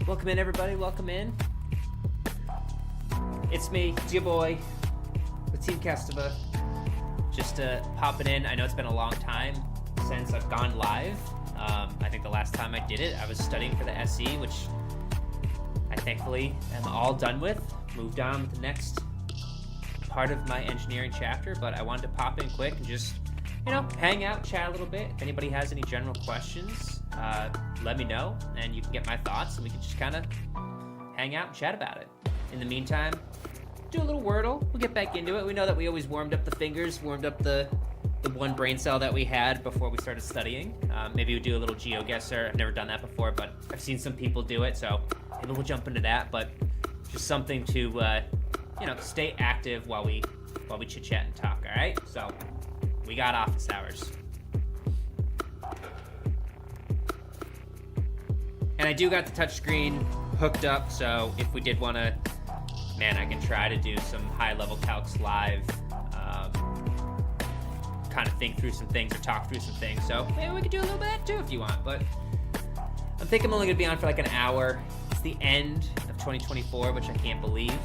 Welcome in, everybody. Welcome in. It's me, it's your boy, with Team Kestava. Just popping in. I know it's been a long time since I've gone live. I think the last time I did it, I was studying for the SE, which I thankfully am all done with. Moved on with the next part of my engineering chapter, but I wanted to pop in quick and just, hang out, chat a little bit. If anybody has any general questions, let me know, and you can get my thoughts, and we can just kind of hang out and chat about it. In the meantime, do a little Wordle. We'll get back into it. We know that we always warmed up the fingers, warmed up the one brain cell that we had before we started studying. Maybe we'll do a little GeoGuessr. I've never done that before, but I've seen some people do it, so maybe we'll jump into that. But just something to, stay active while we chit-chat and talk, all right? So we got office hours. And I do got the touchscreen hooked up, so if we did want to, I can try to do some high-level calcs live, kind of think through some things or talk through some things. So maybe we could do a little bit of that too if you want, but I'm thinking I'm only going to be on for like an hour. It's the end of 2024, which I can't believe,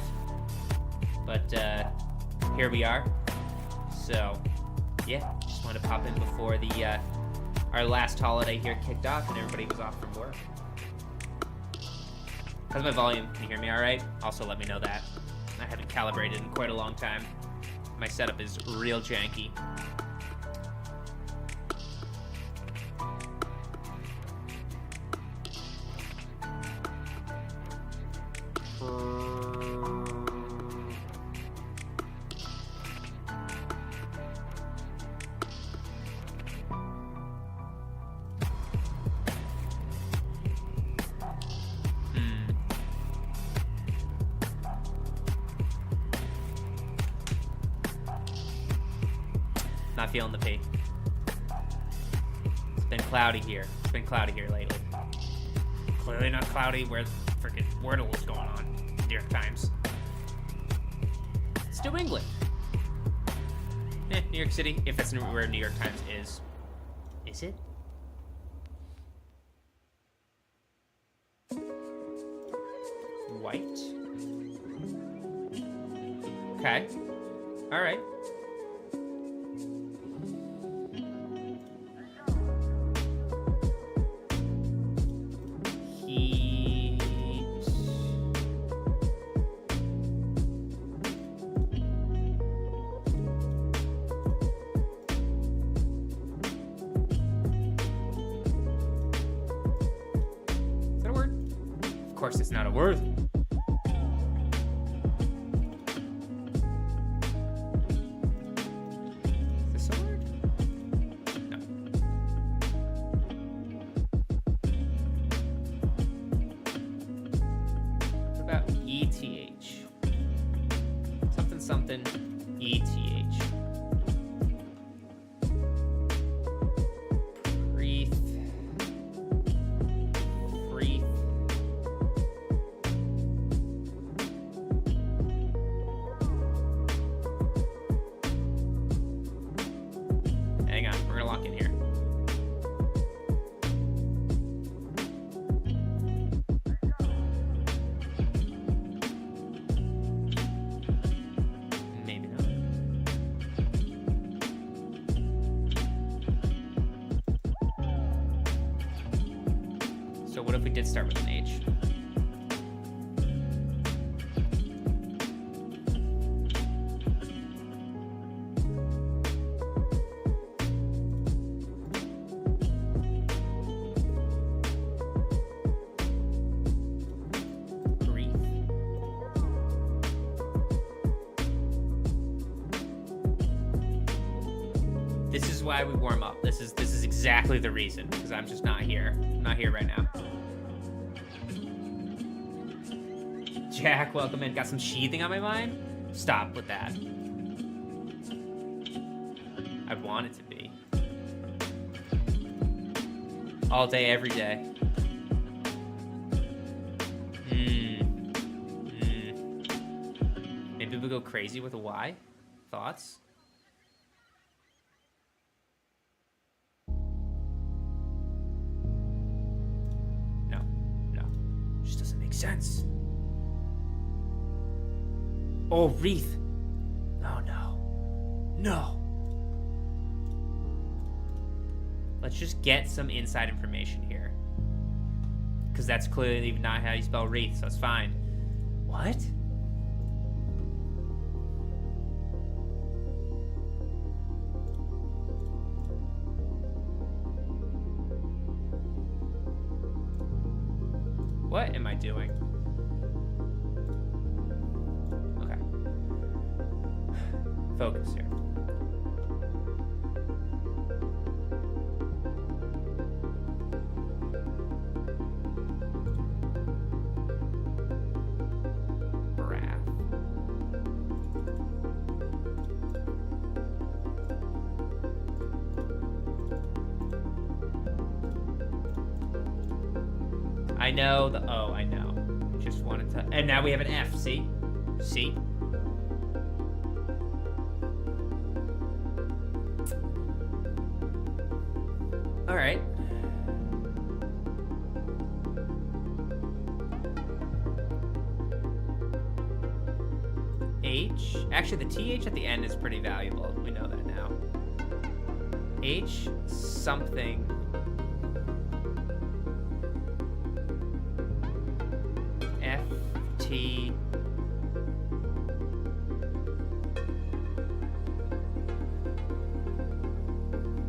but here we are. So yeah, just wanted to pop in before the our last holiday here kicked off and everybody was off from work. How's my volume? Can you hear me all right? Also, let me know that. I haven't calibrated in quite a long time. My setup is real janky. Not feeling the P. It's been cloudy here. It's been cloudy here lately. Clearly not cloudy where the freaking Wordle was going on. New York Times. It's New England. New York City, if that's where New York Times is. Is it? White. Okay. All right. Of course, it's not a word. Is this a word? No. What about ETH? Something ETH. Hang on, we're gonna lock in here. Maybe not. So what if we did start with an H? This is why we warm up. This is exactly the reason, because I'm just not here. I'm not here right now. Jack, welcome in. Got some sheathing on my mind? Stop with that. I want it to be. All day, every day. Maybe we go crazy with a Y? Thoughts? No. Just doesn't Makes sense. Oh, Wreath. Oh, no. No. Let's just get some inside information here. Because that's clearly not how you spell Wreath, so it's fine. What? What am I doing? Okay. Focus here. I know the O, I know. Just wanted to, and now we have an F, see? See? All right. H, actually the TH at the end is pretty valuable. We know that now. H something. T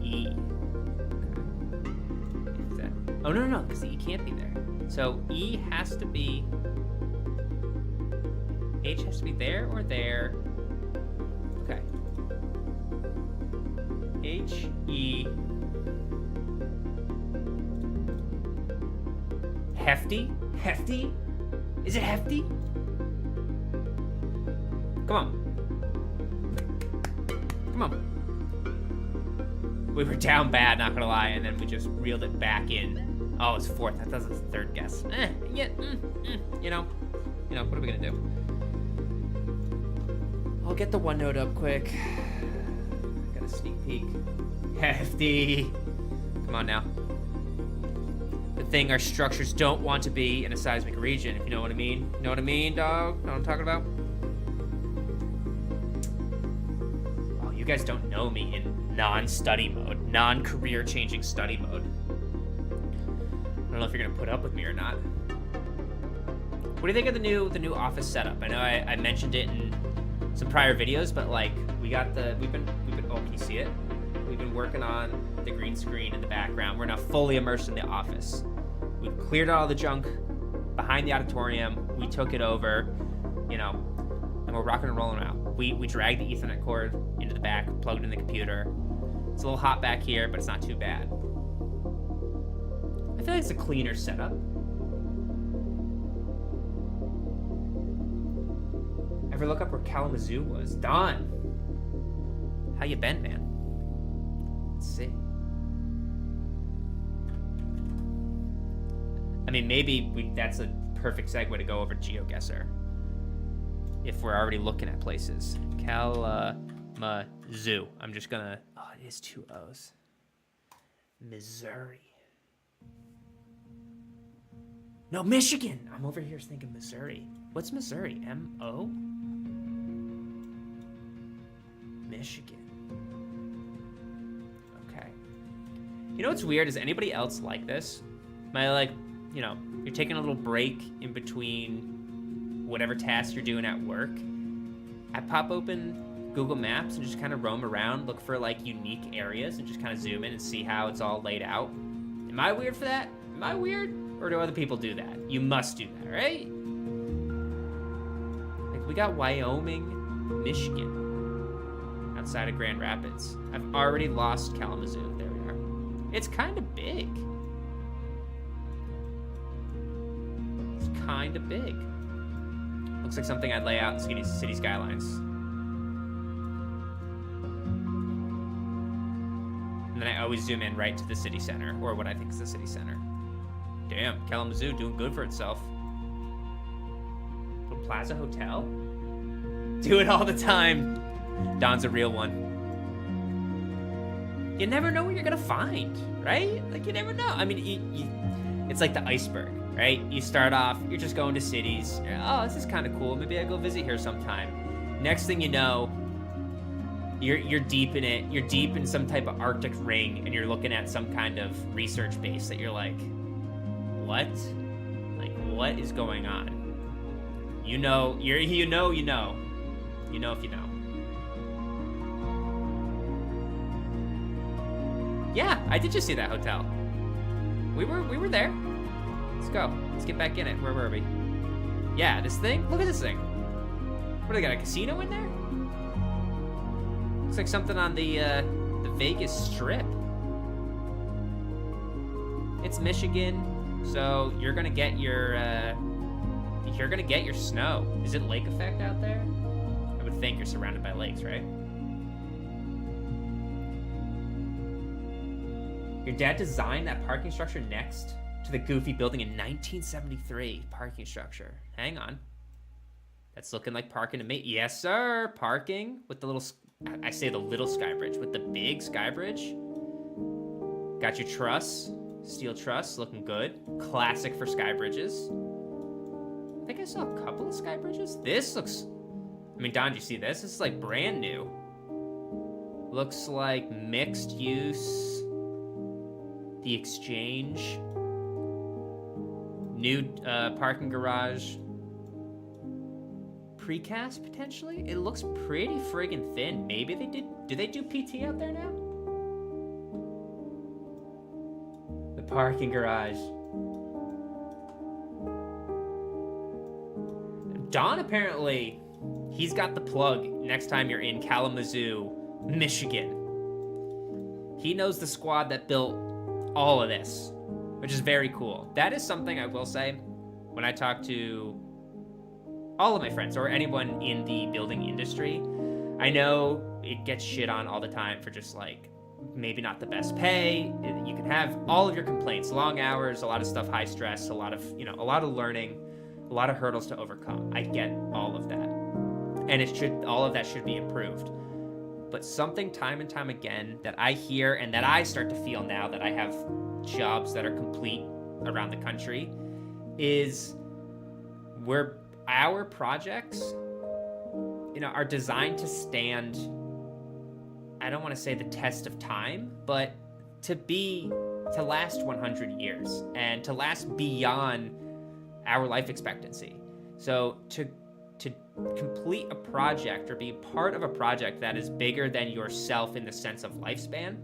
E. Is that? Oh no, because the E can't be there. So E has to be. H has to be there or there. Okay. H E. Hefty? Hefty? Is it hefty? Come on. Come on. We were down bad, not gonna lie, and then we just reeled it back in. Oh, it's fourth. I thought it was third guess. Yeah, you know, what are we gonna do? I'll get the OneNote up quick. Got a sneak peek. Hefty. Come on now. The thing our structures don't want to be in a seismic region, if you know what I mean. You know what I mean, dog? Know what I'm talking about? Oh, you guys don't know me in non-study mode, non-career changing study mode. I don't know if you're gonna put up with me or not. What do you think of the new office setup? I know I mentioned it in some prior videos, but like we've been oh, can you see it? We've been working on the green screen in the background. We're now fully immersed in the office. We've cleared out all the junk behind the auditorium. We took it over, and we're rocking and rolling out. We dragged the Ethernet cord into the back, plugged in the computer. It's a little hot back here, but it's not too bad. I feel like it's a cleaner setup. Ever look up where Kalamazoo was? Don! How you been, man? Let's see. I mean, maybe that's a perfect segue to go over to GeoGuessr. If we're already looking at places. Kalamazoo. I'm just gonna, oh, it is 2 O's. Missouri. No, Michigan. I'm over here thinking Missouri. What's Missouri? M-O? Michigan. Okay. You know what's weird? Is anybody else like this? You're taking a little break in between whatever task you're doing at work. I pop open Google Maps and just kind of roam around, look for like unique areas and just kind of zoom in and see how it's all laid out. Am I weird for that? Am I weird? Or do other people do that? You must do that, right? Like we got Wyoming, Michigan, outside of Grand Rapids. I've already lost Kalamazoo. There we are. It's kind of big. It's kind of big. Looks like something I'd lay out in city skylines. And then I always zoom in right to the city center, or what I think is the city center. Damn, Kalamazoo doing good for itself. Little Plaza Hotel? Do it all the time. Don's a real one. You never know what you're gonna find, right? Like, you never know. I mean, it's like the iceberg. right? You start off, you're just going to cities. Oh, this is kind of cool. Maybe I go visit here sometime. Next thing you know, you're deep in it. You're deep in some type of Arctic ring, and you're looking at some kind of research base that you're like, what? Like, what is going on? You know if you know. Yeah, I did just see that hotel. We were there. Let's go. Let's get back in it. Where were we? Yeah, this thing. Look at this thing. What, they got a casino in there? Looks like something on the Vegas Strip. It's Michigan, so you're gonna get your snow. Is it lake effect out there? I would think you're surrounded by lakes, right? Your dad designed that parking structure next to the goofy building in 1973. Parking structure. Hang on. That's looking like parking to me. Yes, sir. Parking with the little, I say the little sky bridge, with the big sky bridge. Got your truss, steel truss, looking good. Classic for sky bridges. I think I saw a couple of sky bridges. This looks, I mean, Don, do you see this? This is like brand new. Looks like mixed use. The Exchange. New parking garage. Precast, potentially? It looks pretty friggin' thin. Maybe they did they do PT out there now? The parking garage. Don, apparently, he's got the plug next time you're in Kalamazoo, Michigan. He knows the squad that built all of this, which is very cool. That is something I will say when I talk to all of my friends or anyone in the building industry. I know it gets shit on all the time for just like maybe not the best pay. You can have all of your complaints, long hours, a lot of stuff, high stress, a lot of learning, a lot of hurdles to overcome. I get all of that. And all of that should be improved. But something time and time again that I hear and that I start to feel now that I have jobs that are complete around the country is where our projects, are designed to stand, I don't want to say the test of time, but to last 100 years and to last beyond our life expectancy. So to complete a project or be part of a project that is bigger than yourself in the sense of lifespan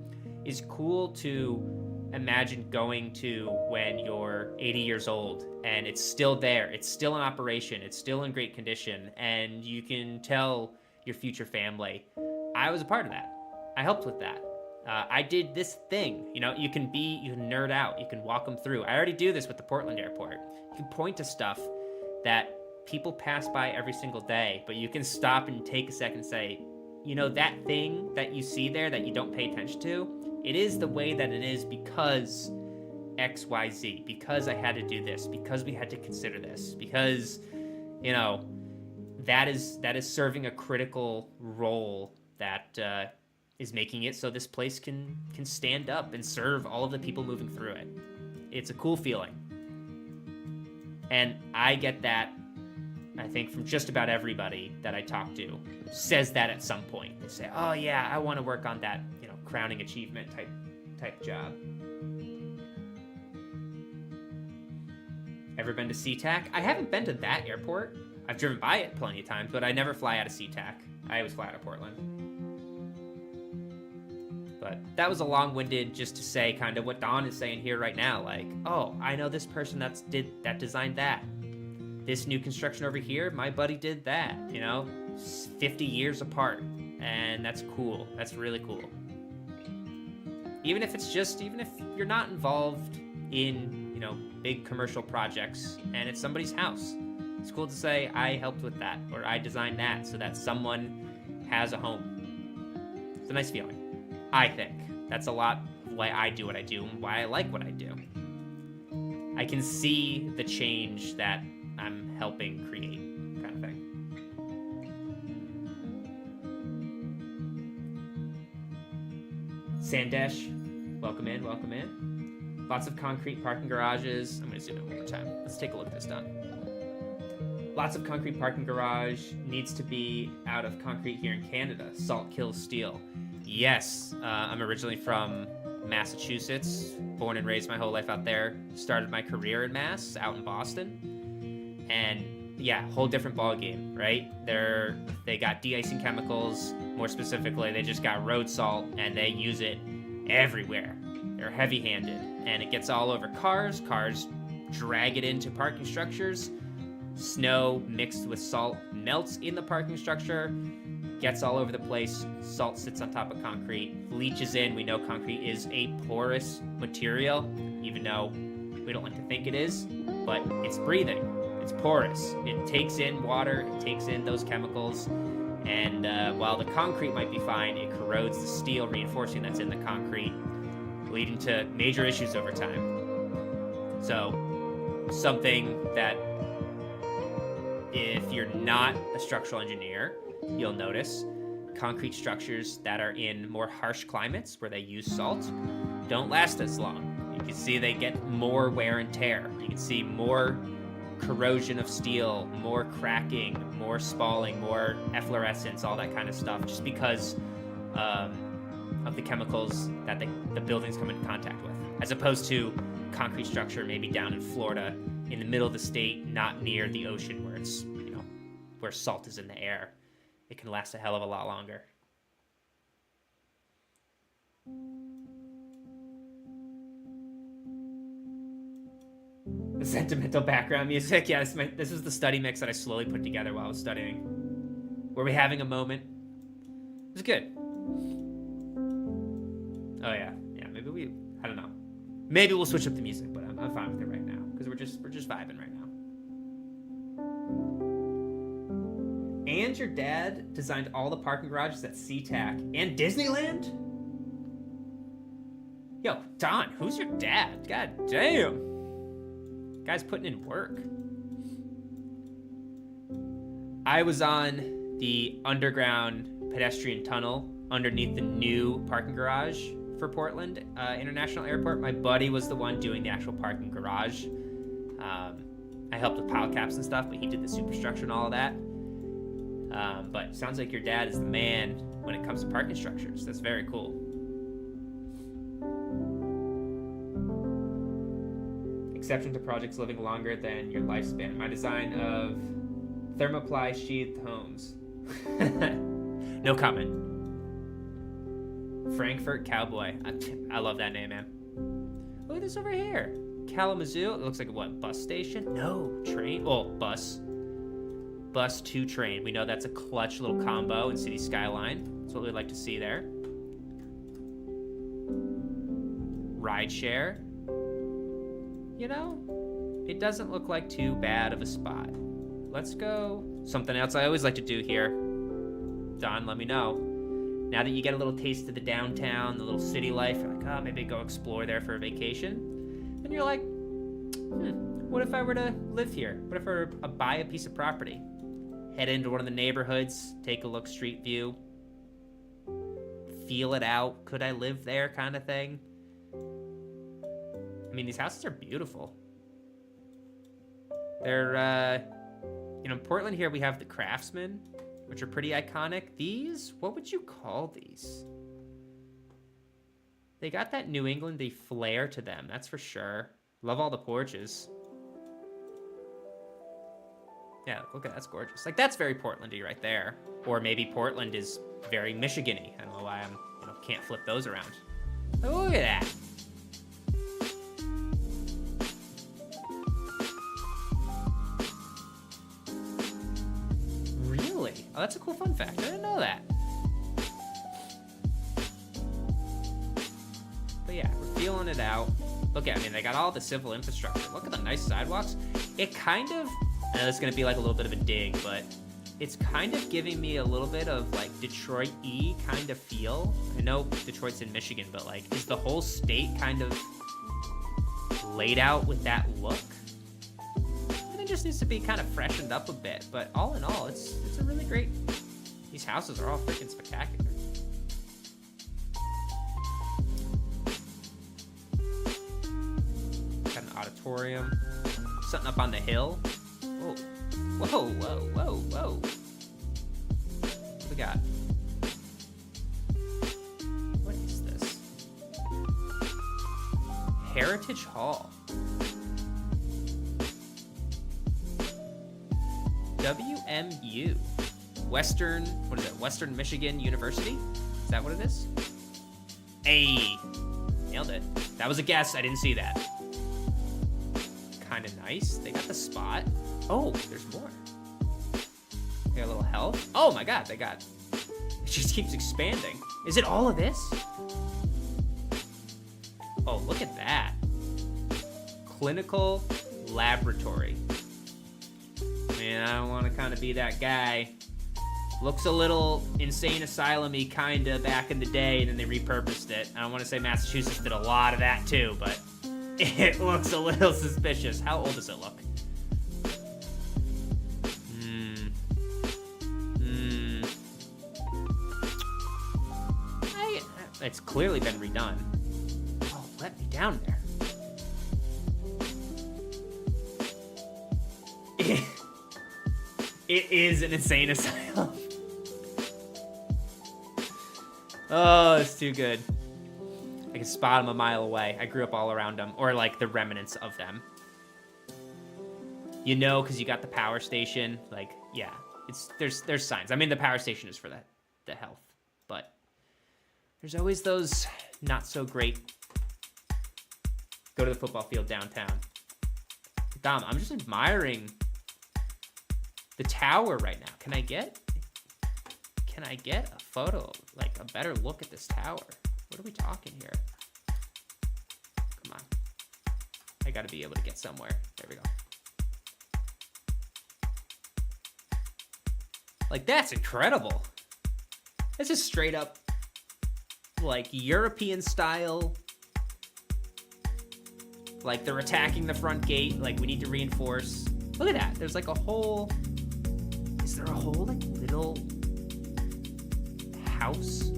is cool to imagine going to when you're 80 years old and it's still there, it's still in operation, it's still in great condition, and you can tell your future family, I was a part of that. I helped with that. I did this thing. You can nerd out, you can walk them through. I already do this with the Portland airport. You can point to stuff that people pass by every single day, but you can stop and take a second and say, that thing that you see there that you don't pay attention to, it is the way that it is because XYZ, because I had to do this, because we had to consider this, because, that is serving a critical role that is making it so this place can stand up and serve all of the people moving through it. It's a cool feeling. And I get that, I think, from just about everybody that I talk to says that at some point. They say, oh yeah, I want to work on that, crowning achievement type job. Ever been to SeaTac? I haven't been to that airport. I've driven by it plenty of times, but I never fly out of SeaTac. I always fly out of Portland. But that was a long-winded just to say kind of what Don is saying here right now. Like, oh, I know this person that designed that. This new construction over here, my buddy did that, 50 years apart. And that's cool. That's really cool. Even if you're not involved in, big commercial projects and it's somebody's house, it's cool to say, I helped with that, or I designed that so that someone has a home. It's a nice feeling. I think. That's a lot of why I do what I do and why I like what I do. I can see the change that I'm helping create, kind of thing. Sandesh, welcome in. Lots of concrete parking garages. I'm gonna zoom in one more time. Let's take a look at this done. Lots of concrete parking garage needs to be out of concrete here in Canada. Salt kills steel. Yes, I'm originally from Massachusetts, born and raised my whole life out there. Started my career in Mass, out in Boston. And yeah, whole different ball game, right? They got de-icing chemicals. More specifically, they just got road salt and they use it everywhere. They're heavy-handed and it gets all over cars. Cars drag it into parking structures. Snow mixed with salt melts in the parking structure, gets all over the place. Salt sits on top of concrete, leaches in. We know concrete is a porous material, even though we don't like to think it is, but it's breathing. It's porous. It takes in water, it takes in those chemicals, and while the concrete might be fine, it corrodes the steel reinforcing that's in the concrete, leading to major issues over time. So, something that if you're not a structural engineer, you'll notice concrete structures that are in more harsh climates where they use salt don't last as long. You can see they get more wear and tear. You can see more corrosion of steel, more cracking, more spalling, more efflorescence, all that kind of stuff, just because of the chemicals that the buildings come into contact with, as opposed to concrete structure maybe down in Florida in the middle of the state, not near the ocean where it's, where salt is in the air. It can last a hell of a lot longer. The sentimental background music. Yeah, this is the study mix that I slowly put together while I was studying. Were we having a moment? It was good. Oh yeah, maybe I don't know. Maybe we'll switch up the music, but I'm fine with it right now because we're just vibing right now. And your dad designed all the parking garages at SeaTac and Disneyland? Yo, Don, who's your dad? God damn. Guy's putting in work. I was on the underground pedestrian tunnel underneath the new parking garage for Portland International Airport. My buddy was the one doing the actual parking garage. I helped with pile caps and stuff, but he did the superstructure and all of that. But sounds like your dad is the man when it comes to parking structures. That's very cool. Exception to projects living longer than your lifespan. My design of thermoply sheathed homes. No comment. Frankfurt Cowboy. I love that name, man. Look at this over here. Kalamazoo. It looks like a what? Bus station? No, train. Oh, bus. Bus to train. We know that's a clutch little combo in City Skyline. That's what we'd like to see there. Rideshare. It doesn't look like too bad of a spot. Let's go. Something else I always like to do here. Don, let me know. Now that you get a little taste of the downtown, the little city life, you're like, oh, maybe go explore there for a vacation. Then you're like, what if I were to live here? What if I were to buy a piece of property? Head into one of the neighborhoods, take a look, street view, feel it out. Could I live there kind of thing? I mean, these houses are beautiful. They're, in Portland here, we have the Craftsman, which are pretty iconic. These, what would you call these? They got that New Englandy flair to them, that's for sure. Love all the porches. Yeah, look at that's gorgeous. Like, that's very Portlandy right there. Or maybe Portland is very Michigan-y. I don't know why I'm, can't flip those around. Oh, look at that. Really? Oh, that's a cool fun fact. I didn't know that. But yeah, we're feeling it out. Look at, they got all the civil infrastructure. Look at the nice sidewalks. It kind of, I know this is going to be like a little bit of a dig, but it's kind of giving me a little bit of like Detroit-y kind of feel. I know Detroit's in Michigan, but like, is the whole state kind of laid out with that look? And it just needs to be kind of freshened up a bit, but all in all, it's a really great, these houses are all freaking spectacular. laboratorium. Something up on the hill. Whoa. Whoa, whoa, whoa, whoa. What do we got? What is this? Heritage Hall. WMU. What is it? Western Michigan University? Is that what it is? Hey, nailed it. That was a guess. I didn't see that. Kind of nice. They got the spot. Oh, there's more. They got a little health. Oh my god, they got... It just keeps expanding. Is it all of this? Oh, look at that. Clinical laboratory. Man, I want to kind of be that guy. Looks a little insane asylum-y kind of back in the day, and then they repurposed it. I don't want to say Massachusetts did a lot of that too, but it looks a little suspicious. How old does it look? It's clearly been redone. Oh, let me down there. It is an insane asylum. Oh, it's too good. I can spot them a mile away. I grew up all around them, or like the remnants of them. You know, because you got the power station. Like, yeah, there's signs. I mean, the power station is for the health, but there's always those not so great. Go to the football field downtown. Dom, I'm just admiring the tower right now. Can I get a photo, like a better look at this tower? What are we talking here? Come on. I gotta be able to get somewhere. There we go. Like, that's incredible. This is straight up, like, European style. Like, they're attacking the front gate. Like, we need to reinforce. Look at that. There's like a whole... Is there a whole, like, little house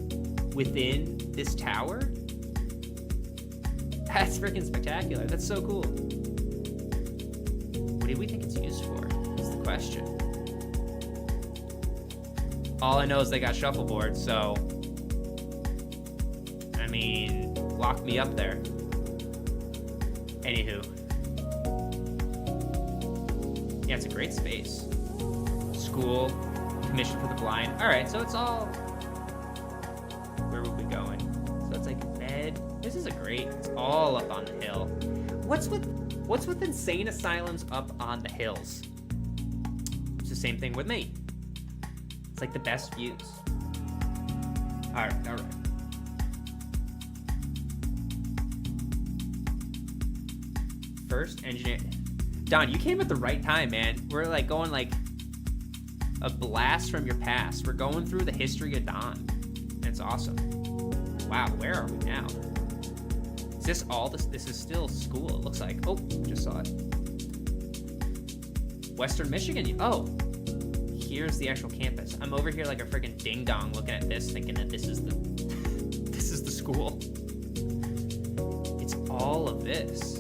within this tower? That's freaking spectacular. That's so cool. What do we think it's used for? That's the question. All I know is they got shuffleboard, so... I mean, lock me up there. Anywho. Yeah, it's a great space. School, commission for the blind. All right, so it's all... Where would we be going? So it's like med. This is a great... It's all up on the hill. What's with insane asylums up on the hills? It's the same thing with me. It's like the best views. All right. First engineer. Don, you came at the right time, man. We're like going like a blast from your past. We're going through the history of Don. It's awesome. Wow, where are we now? Is this all this? This is still school, it looks like. Oh, just saw it. Western Michigan. Oh, here's the actual campus. I'm over here like a freaking ding dong looking at this, thinking that this is the this is the school. It's all of this.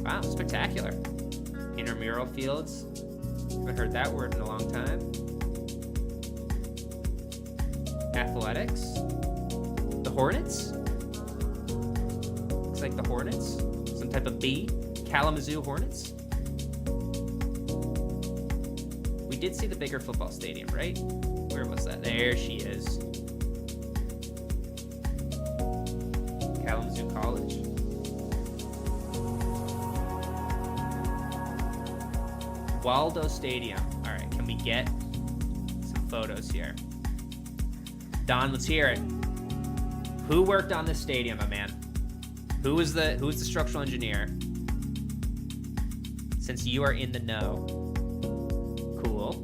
Wow, spectacular. Intramural fields. Haven't heard that word in a long time. Athletics. The Hornets. Looks like the Hornets. Some type of bee. Kalamazoo Hornets. We did see the bigger football stadium, right? Where was that? There she is. Kalamazoo College. Waldo Stadium. All right, can we get some photos here? Don, let's hear it. Who worked on this stadium, my man? Who is the structural engineer? Since you are in the know. Cool.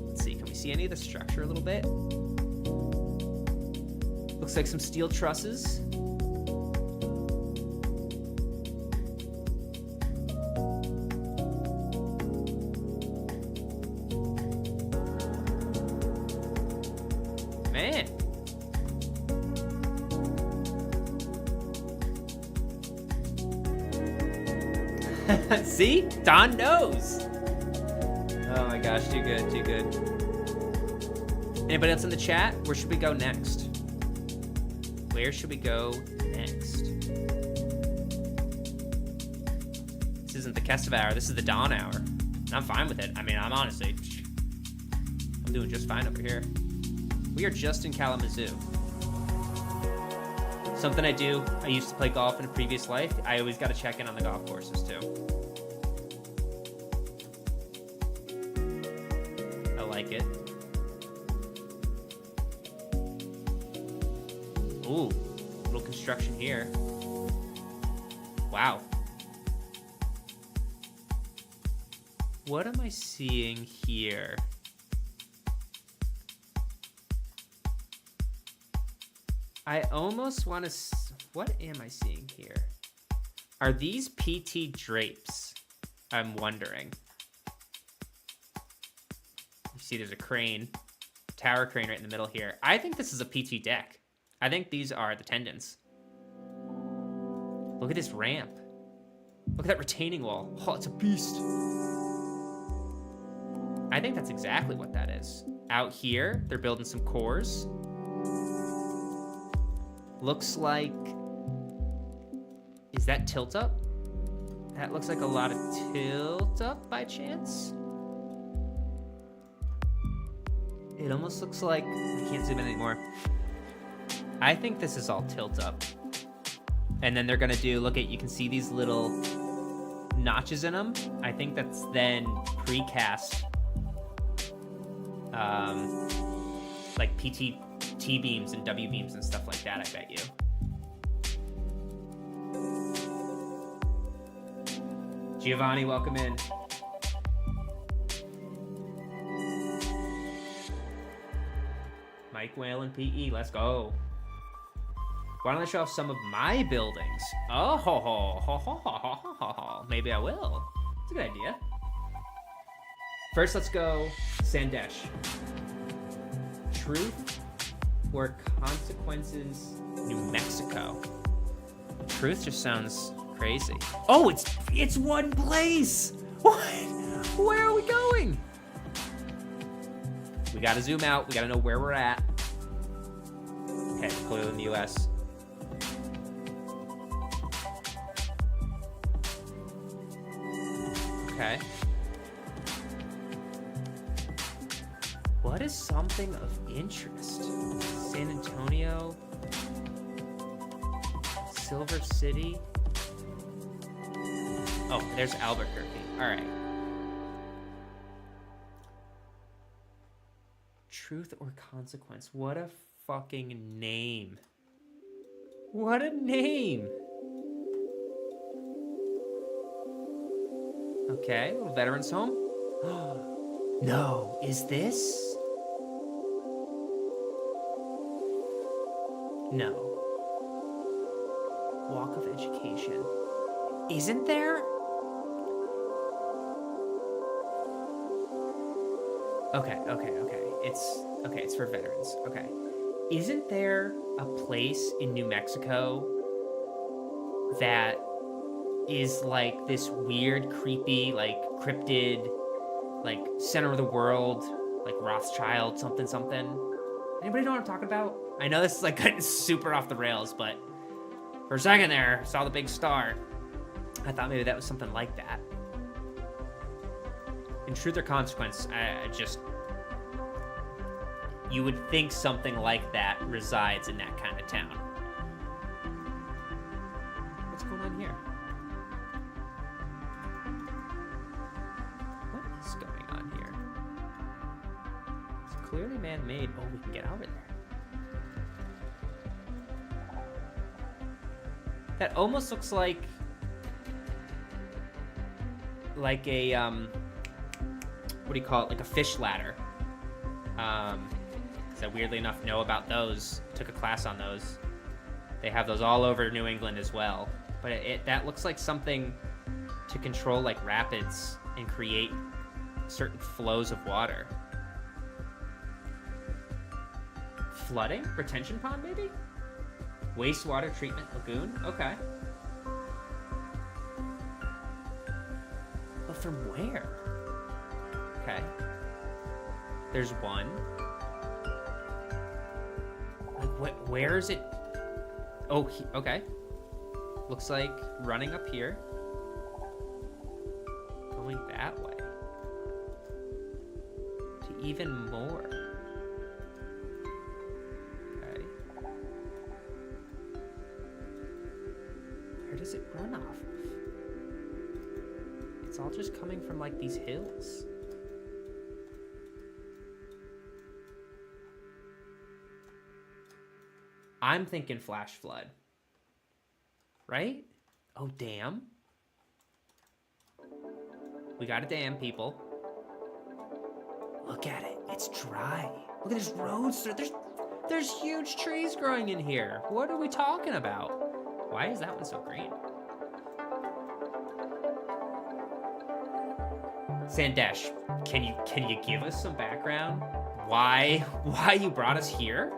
Let's see, can we see any of the structure a little bit? Looks like some steel trusses. See? Don knows. Oh my gosh, too good, too good. Anybody else in the chat? Where should we go next? Where should we go next? This isn't the Kestava hour, this is the Dawn hour. I'm fine with it. I mean, I'm honestly, I'm doing just fine over here. We are just in Kalamazoo. Something I do, I used to play golf in a previous life. I always got to check in on the golf courses too. I like it. Ooh, little construction here. Wow. What am I seeing here? I almost want to... What am I seeing here? Are these PT drapes? I'm wondering. You see there's a crane. Tower crane right in the middle here. I think this is a PT deck. I think these are the tendons. Look at this ramp. Look at that retaining wall. Oh, it's a beast. I think that's exactly what that is. Out here, they're building some cores. Looks like... Is that tilt up? That looks like a lot of tilt up by chance. It almost looks like... I can't zoom in anymore. I think this is all tilt up. And then they're gonna do... Look at, you can see these little notches in them. I think that's then precast. Like PT T-beams and W-beams and stuff like that, I bet you. Giovanni, welcome in. Mike Whalen PE, let's go. Why don't I show off some of my buildings? Oh, ho, ho, ho, ho, ho, ho, ho, ho. Maybe I will. It's a good idea. First, let's go Sandesh. Truth or Consequences, New Mexico. Truth just sounds crazy. Oh, it's one place. What? Where are we going? We gotta zoom out. We gotta know where we're at. Okay, clearly in the US. Okay. What is something of interest? San Antonio? Silver City? Oh, there's Albuquerque. All right. Truth or Consequence? What a fucking name. What a name. Okay, little veterans home. No, is this? No. Walk of Education. Isn't there? Okay. It's for veterans. Okay. Isn't there a place in New Mexico that is like this weird, creepy, like cryptid, like center of the world, like Rothschild, something? Anybody know what I'm talking about? I know this is like getting super off the rails, but for a second there, I saw the big star. I thought maybe that was something like that. In Truth or Consequence, I just... You would think something like that resides in that kind of town. What's going on here? What is going on here? It's clearly man-made. Oh, we can get over there. That almost looks like a, what do you call it? Like a fish ladder. Because I weirdly enough know about those. Took a class on those. They have those all over New England as well. But that looks like something to control like rapids and create certain flows of water. Flooding? Retention pond, maybe? Wastewater treatment lagoon? Okay. from where? Okay. There's one. Like, where is it? Oh, okay. Looks like running up here. Going that way. To even more. Okay. Where does it run off of? It's all just coming from like these hills. I'm thinking flash flood. Right? Oh, dam. We got a dam, people. Look at it. It's dry. Look at this roads. There's huge trees growing in here. What are we talking about? Why is that one so green? Sandesh, can you give us some background? Why you brought us here?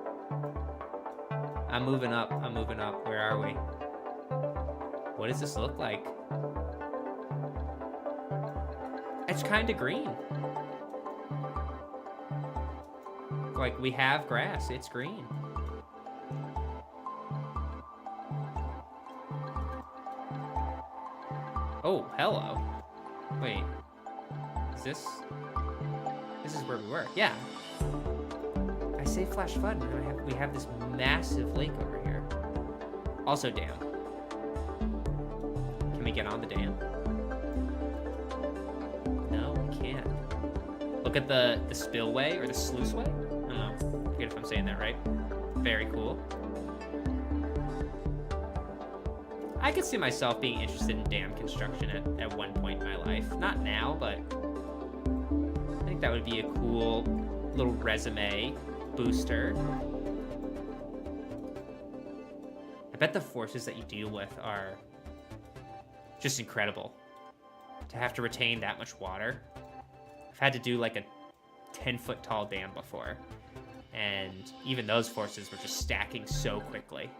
I'm moving up. Where are we? What does this look like? It's kind of green. Like, we have grass. It's green. Oh, hello. Wait. This is where we were. Yeah. I say flash flood, and we have this massive lake over here. Also dam. Can we get on the dam? No, we can't. Look at the spillway or the sluiceway. I don't know. I forget if I'm saying that right. Very cool. I could see myself being interested in dam construction at one point in my life. Not now, but I think that would be a cool little resume booster. I bet the forces that you deal with are just incredible. To have to retain that much water. I've had to do like a 10-foot tall dam before, and even those forces were just stacking so quickly.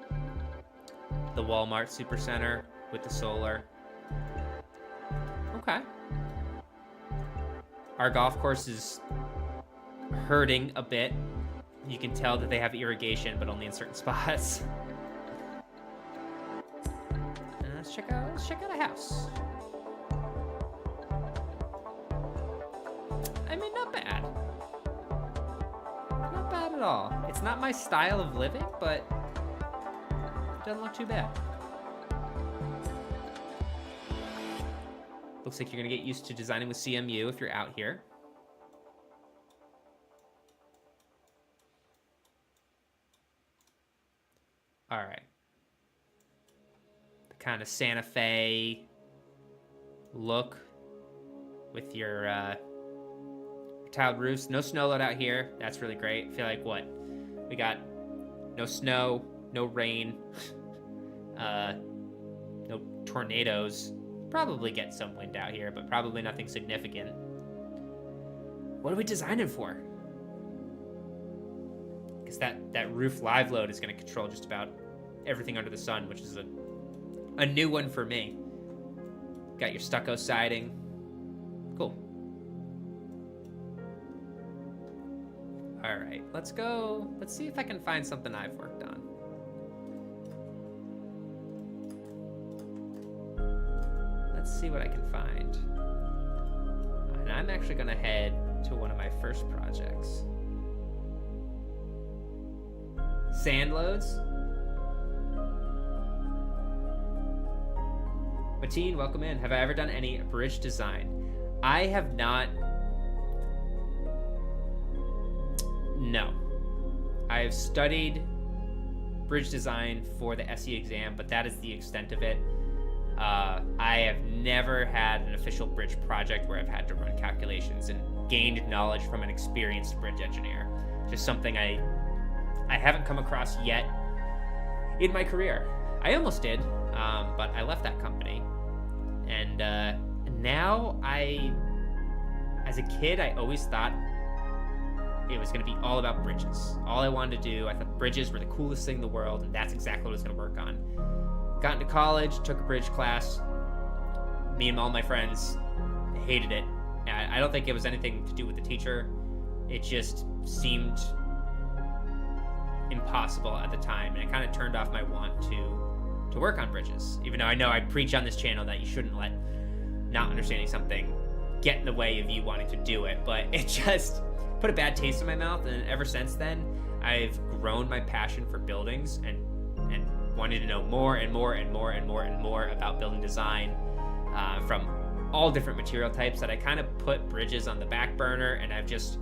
The Walmart Supercenter with the solar. Okay. Our golf course is hurting a bit. You can tell that they have irrigation, but only in certain spots. Let's check out a house. I mean, not bad. Not bad at all. It's not my style of living, but it doesn't look too bad. Looks like you're gonna get used to designing with CMU if you're out here. All right. The kind of Santa Fe look with your tiled roofs. No snow load out here. That's really great. I feel like what? We got no snow, no rain, no tornadoes. Probably get some wind out here, but probably nothing significant. What are we designing for? Because that roof live load is going to control just about everything under the sun, which is a new one for me. Got your stucco siding. Cool. All right, let's go. Let's see if I can find something I've worked on. Let's see what I can find. And I'm actually gonna head to one of my first projects. Sand loads. Mateen, welcome in. Have I ever done any bridge design? I have not. No. I have studied bridge design for the SE exam, but that is the extent of it. I have never had an official bridge project where I've had to run calculations and gained knowledge from an experienced bridge engineer. Just something I haven't come across yet in my career. I almost did, but I left that company. And now as a kid, I always thought it was going to be all about bridges. All I wanted to do, I thought bridges were the coolest thing in the world, and that's exactly what I was going to work on. Got into college, took a bridge class. Me and all my friends hated it. I don't think it was anything to do with the teacher. It just seemed impossible at the time, and it kind of turned off my want to work on bridges. Even though I know I preach on this channel that you shouldn't let not understanding something get in the way of you wanting to do it, but it just put a bad taste in my mouth, and ever since then, I've grown my passion for buildings and wanted to know more and more and more and more and more about building design from all different material types, that I kind of put bridges on the back burner, and I've just,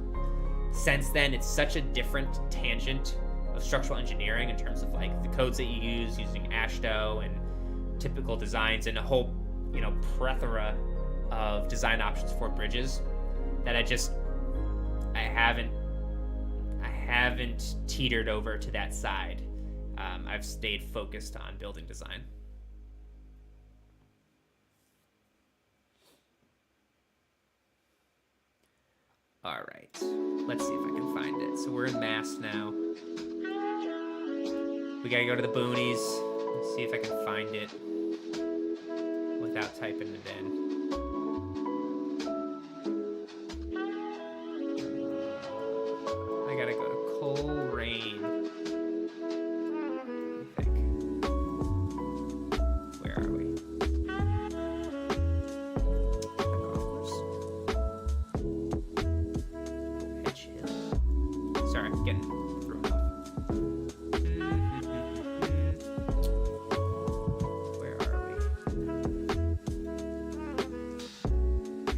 since then, it's such a different tangent of structural engineering in terms of like the codes that you use using AASHTO and typical designs and a whole, plethora of design options for bridges, that I haven't teetered over to that side. I've stayed focused on building design. All right, let's see if I can find it. So we're in Mass now. We gotta go to the boonies. Let's see if I can find it without typing it in. I gotta go to Coleraine. I think. Where are we? Edge Hill. Sorry, I'm getting thrown off. Where are we?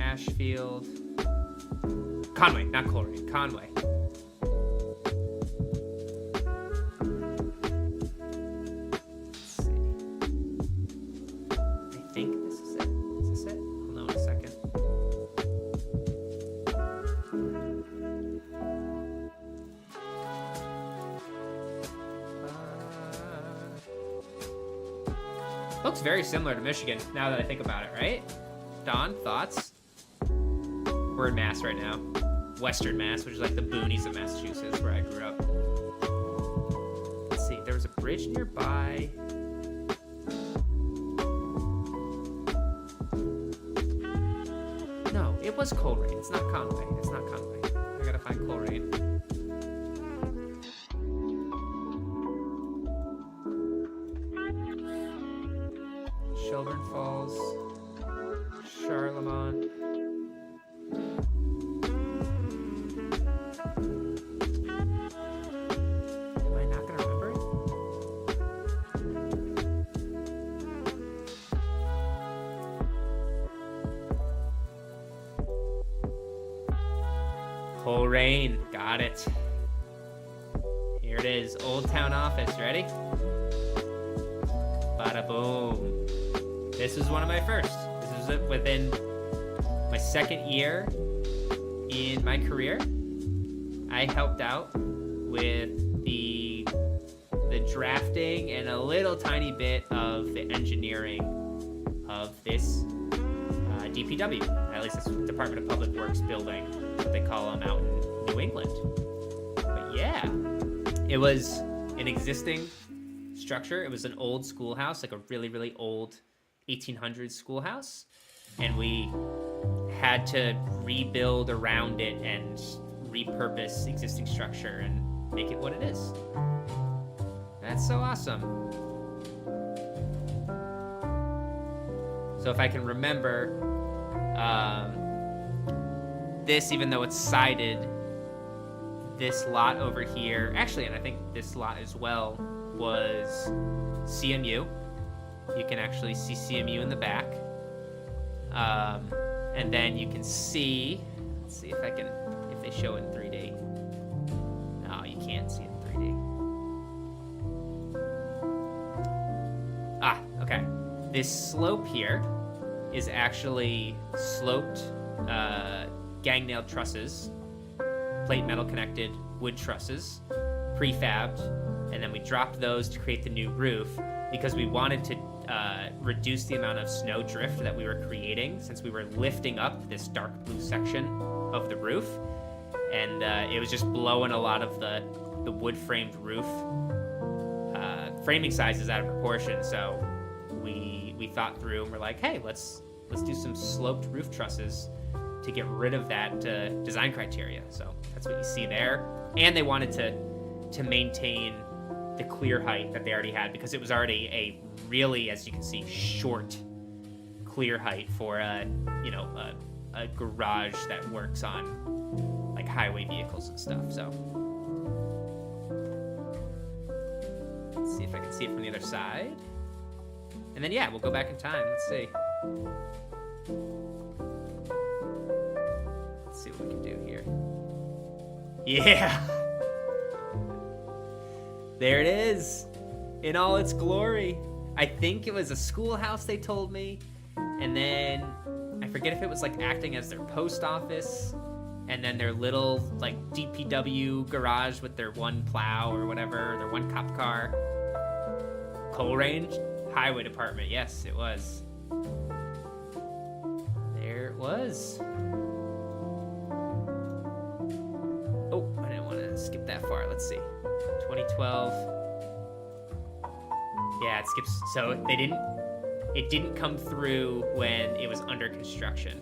Ashfield. Conway, not Coleraine. Conway. Looks very similar to Michigan, now that I think about it, right? Don, thoughts? We're in Mass right now. Western Mass, which is like the boonies of Massachusetts, where I grew up. Let's see, there was a bridge nearby. No, it was Coleraine. It's not Conway. It's not Conway. I gotta find Coleraine. Shelburne Falls, Charlemont. Am I not gonna remember it? Coleraine, got it. Here it is, Old Town Office. Ready? Bada boom. This was one of my first. This was within my second year in my career. I helped out with the drafting and a little tiny bit of the engineering of this DPW. At least it's Department of Public Works building, what they call them out in New England. But yeah, it was an existing structure. It was an old schoolhouse, like a really, really old 1800s schoolhouse, and we had to rebuild around it and repurpose existing structure and make it what it is. That's so awesome. So if I can remember, this, even though it's sided, this lot over here, actually, and I think this lot as well, was CMU. You can actually see CMU in the back. And then you can see, let's see if they show it in 3D. No, you can't see it in 3D. Ah, okay. This slope here is actually sloped gang nailed trusses, plate metal connected wood trusses, prefabbed, and then we dropped those to create the new roof because we wanted to reduce the amount of snow drift that we were creating, since we were lifting up this dark blue section of the roof, and it was just blowing a lot of the wood framed roof framing sizes out of proportion. So we thought through and we're like, hey, let's let's do some sloped roof trusses to get rid of that design criteria. So that's what you see there. And they wanted to maintain the clear height that they already had, because it was already a really, as you can see, short clear height for a garage that works on like highway vehicles and stuff. So let's see if I can see it from the other side. And then, yeah, we'll go back in time. Let's see. Let's see what we can do here. Yeah. There it is in all its glory. I think it was a schoolhouse, they told me. And then I forget if it was like acting as their post office. And then their little like DPW garage with their one plow or whatever, their one cop car. Coal range, highway department. Yes, it was. There it was. Oh, I didn't want to skip that far. Let's see. 2012. Yeah, it skips. So it didn't come through when it was under construction.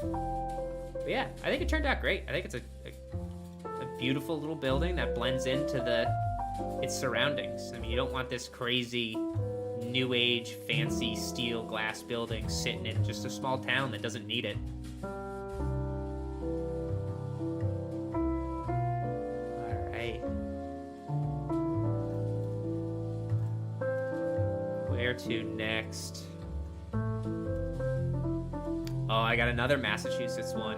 But yeah, I think it turned out great. I think it's a beautiful little building that blends into its surroundings. I mean, you don't want this crazy new age fancy steel glass building sitting in just a small town that doesn't need it. All right. Where to next? Oh, I got another Massachusetts one.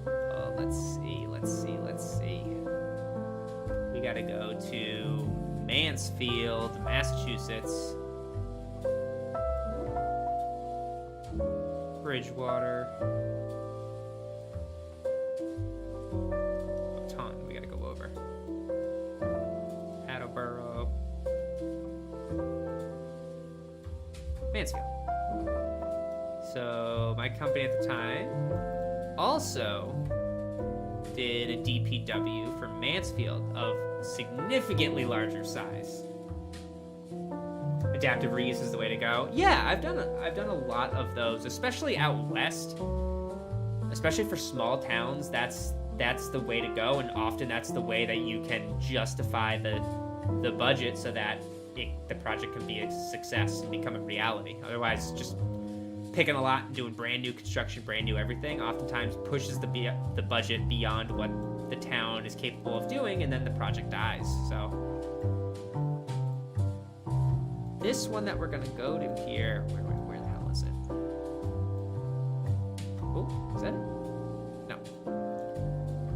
Oh, let's see. We gotta go to Mansfield, Massachusetts. Bridgewater. Taunton, we gotta go over. Attleboro. Mansfield. So my company at the time also did a DPW for Mansfield of significantly larger size. Adaptive reuse is the way to go. Yeah, I've done a lot of those, especially out west. Especially for small towns, that's the way to go, and often that's the way that you can justify the budget so that the project can be a success and become a reality. Otherwise, just picking a lot and doing brand new construction, brand new everything, oftentimes pushes the budget beyond what the town is capable of doing, and then the project dies. So this one that we're gonna go to here, where the hell is it? Oh, is that it? No.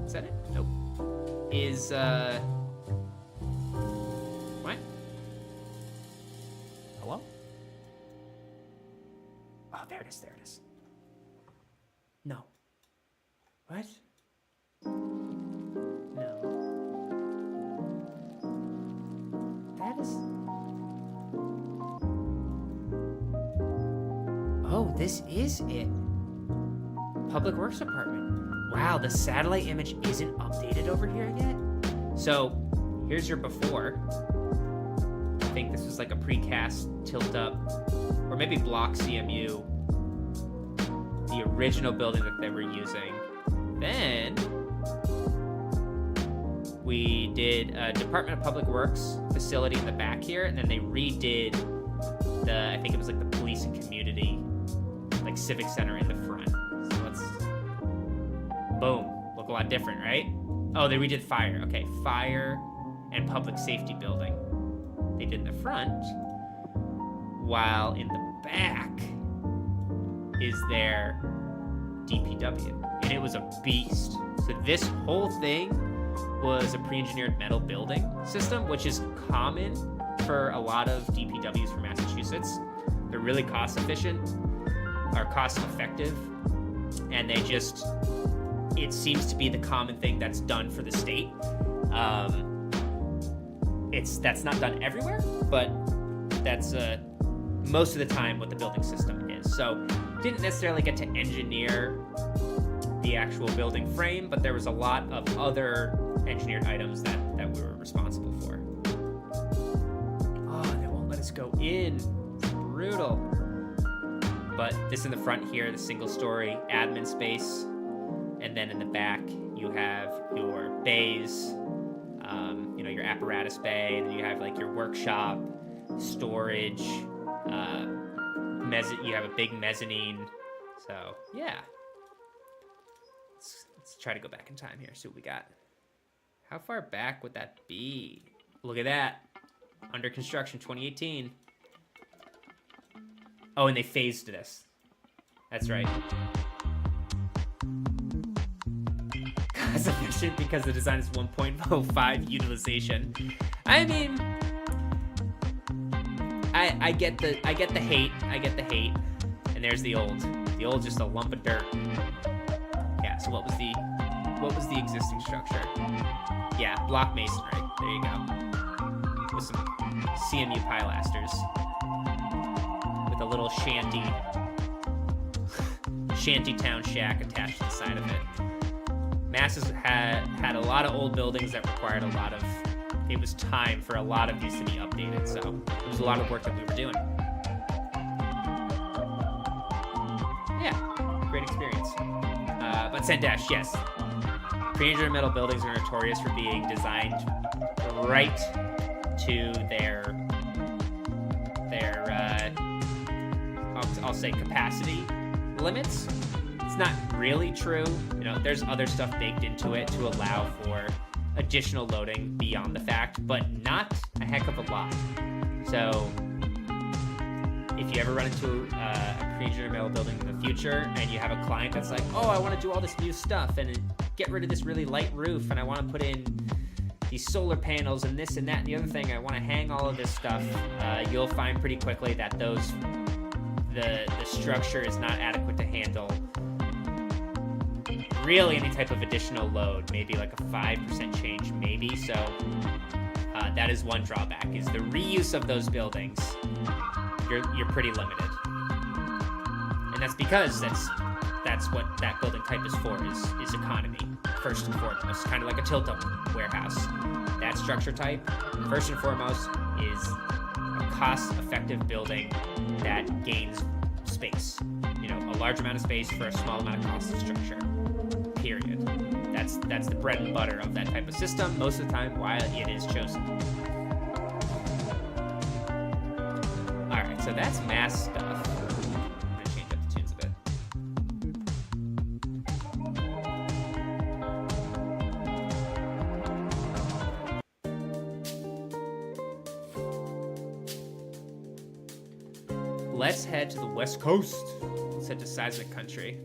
Is that it? Nope. Is what? Hello? Oh, there it is. No. What? No. That is... Oh, this is it. Public Works Department. Wow, the satellite image isn't updated over here yet? So, here's your before. I think this was like a precast tilt up, or maybe block CMU. The original building that they were using. Then we did a Department of Public Works facility in the back here, and then they redid I think it was like the police and community, like civic center in the front. So let's, boom, look a lot different, right? Oh, they redid fire. Okay, fire and public safety building. They did in the front, while in the back is their DPW, and it was a beast. So this whole thing was a pre-engineered metal building system, which is common for a lot of DPWs from Massachusetts. They're really cost efficient, or cost effective, and it seems to be the common thing that's done for the state. That's not done everywhere, but that's most of the time what the building system is. So didn't necessarily get to engineer the actual building frame, but there was a lot of other engineered items that we were responsible for. Oh, they won't let us go in. It's brutal. But this in the front here, the single story admin space. And then in the back, you have your bays, your apparatus bay, and then you have like your workshop, storage, you have a big mezzanine. So yeah, let's try to go back in time here, see what we got. How far back would that be? Look at that, under construction, 2018. Oh, and they phased this. That's right. Cost efficient because the design is 1.05 utilization. I mean, I get the hate. I get the hate. And there's the old just a lump of dirt. Yeah. So what was the existing structure? Yeah, block masonry. There you go. With some CMU pilasters. With a little shantytown shack attached to the side of it. Mass had a lot of old buildings that required it was time for a lot of these to be updated, so it was a lot of work that we were doing. Yeah, great experience. But Sendash, yes. Pre-engineered metal buildings are notorious for being designed right to their I'll say capacity limits. It's not really true. There's other stuff baked into it to allow for additional loading beyond the fact, but not a heck of a lot. So if you ever run into a pre-engineered metal building in the future and you have a client that's like, oh, I want to do all this new stuff and get rid of this really light roof and I want to put in these solar panels and this and that and the other thing, I want to hang all of this stuff, you'll find pretty quickly that the structure is not adequate to handle really any type of additional load, maybe like a 5% change maybe. So that is one drawback, is the reuse of those buildings. You're pretty limited. And that's because that's what that building type is for, is economy, first and foremost, kind of like a tilt-up warehouse. That structure type, first and foremost, is a cost-effective building that gains space. A large amount of space for a small amount of cost of structure. Period. That's the bread and butter of that type of system, most of the time, why it is chosen. Alright, so that's mass stuff. I'm gonna change up the tunes a bit. Let's head to the West Coast. Let's head to seismic country.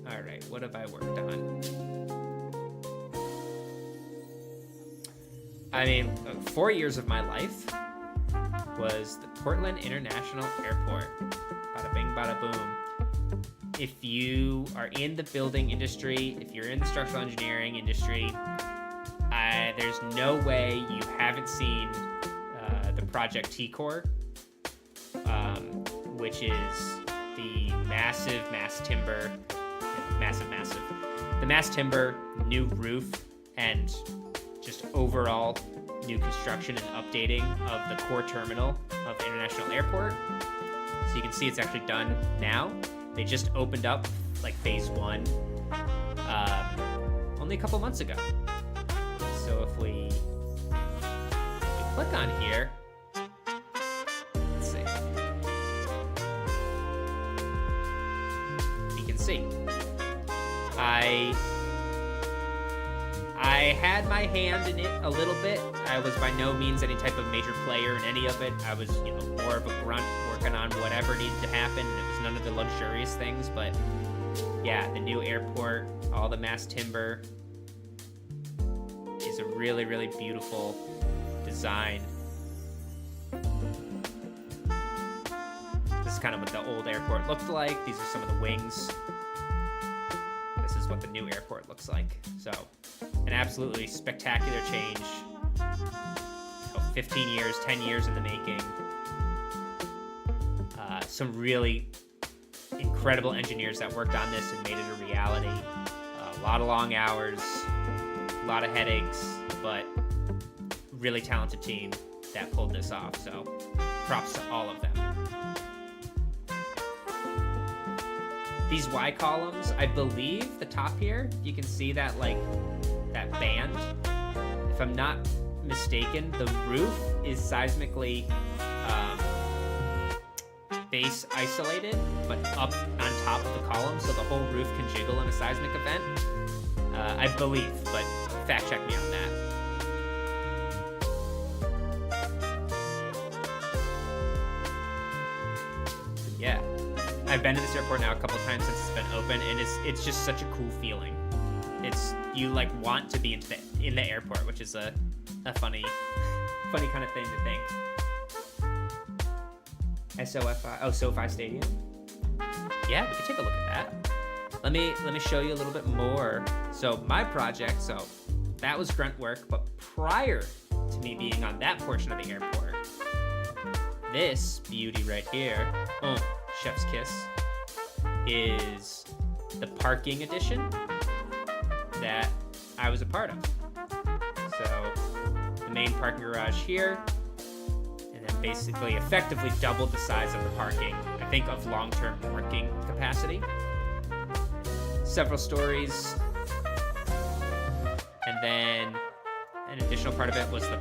All right, what have I worked on? I mean, 4 years of my life was the Portland International Airport. Bada bing, bada boom. If you are in the building industry, if you're in the structural engineering industry, there's no way you haven't seen the Project T-Core, which is the massive timber, new roof, and just overall new construction and updating of the core terminal of the International Airport. So you can see it's actually done now. They just opened up like phase 1 only a couple months ago. So if we click on here, let's see. You can see. I had my hand in it a little bit. I was by no means any type of major player in any of it. I was, more of a grunt working on whatever needed to happen. It was none of the luxurious things, but yeah, the new airport, all the mass timber is a really, really beautiful design. This is kind of what the old airport looked like. These are some of the wings. This is what the new airport looks like. So, an absolutely spectacular change. 15 years, 10 years in the making. Some really incredible engineers that worked on this and made it a reality. A lot of long hours, a lot of headaches, but really talented team that pulled this off. So props to all of them. These Y columns, I believe the top here, you can see that like that band. If I'm not mistaken, the roof is seismically base isolated, but up on top of the column, so the whole roof can jiggle in a seismic event. I believe, but fact check me on that. Yeah, I've been to this airport now a couple times since it's been open, and it's just such a cool feeling. You like want to be in the airport, which is a funny kind of thing to think. SoFi Stadium. Yeah, we could take a look at that. Let me show you a little bit more. So my project, that was grunt work, but prior to me being on that portion of the airport, this beauty right here, chef's kiss, is the parking edition that I was a part of. So the main parking garage here, and then basically effectively doubled the size of the parking, I think of long-term parking capacity. Several stories, and then an additional part of it was the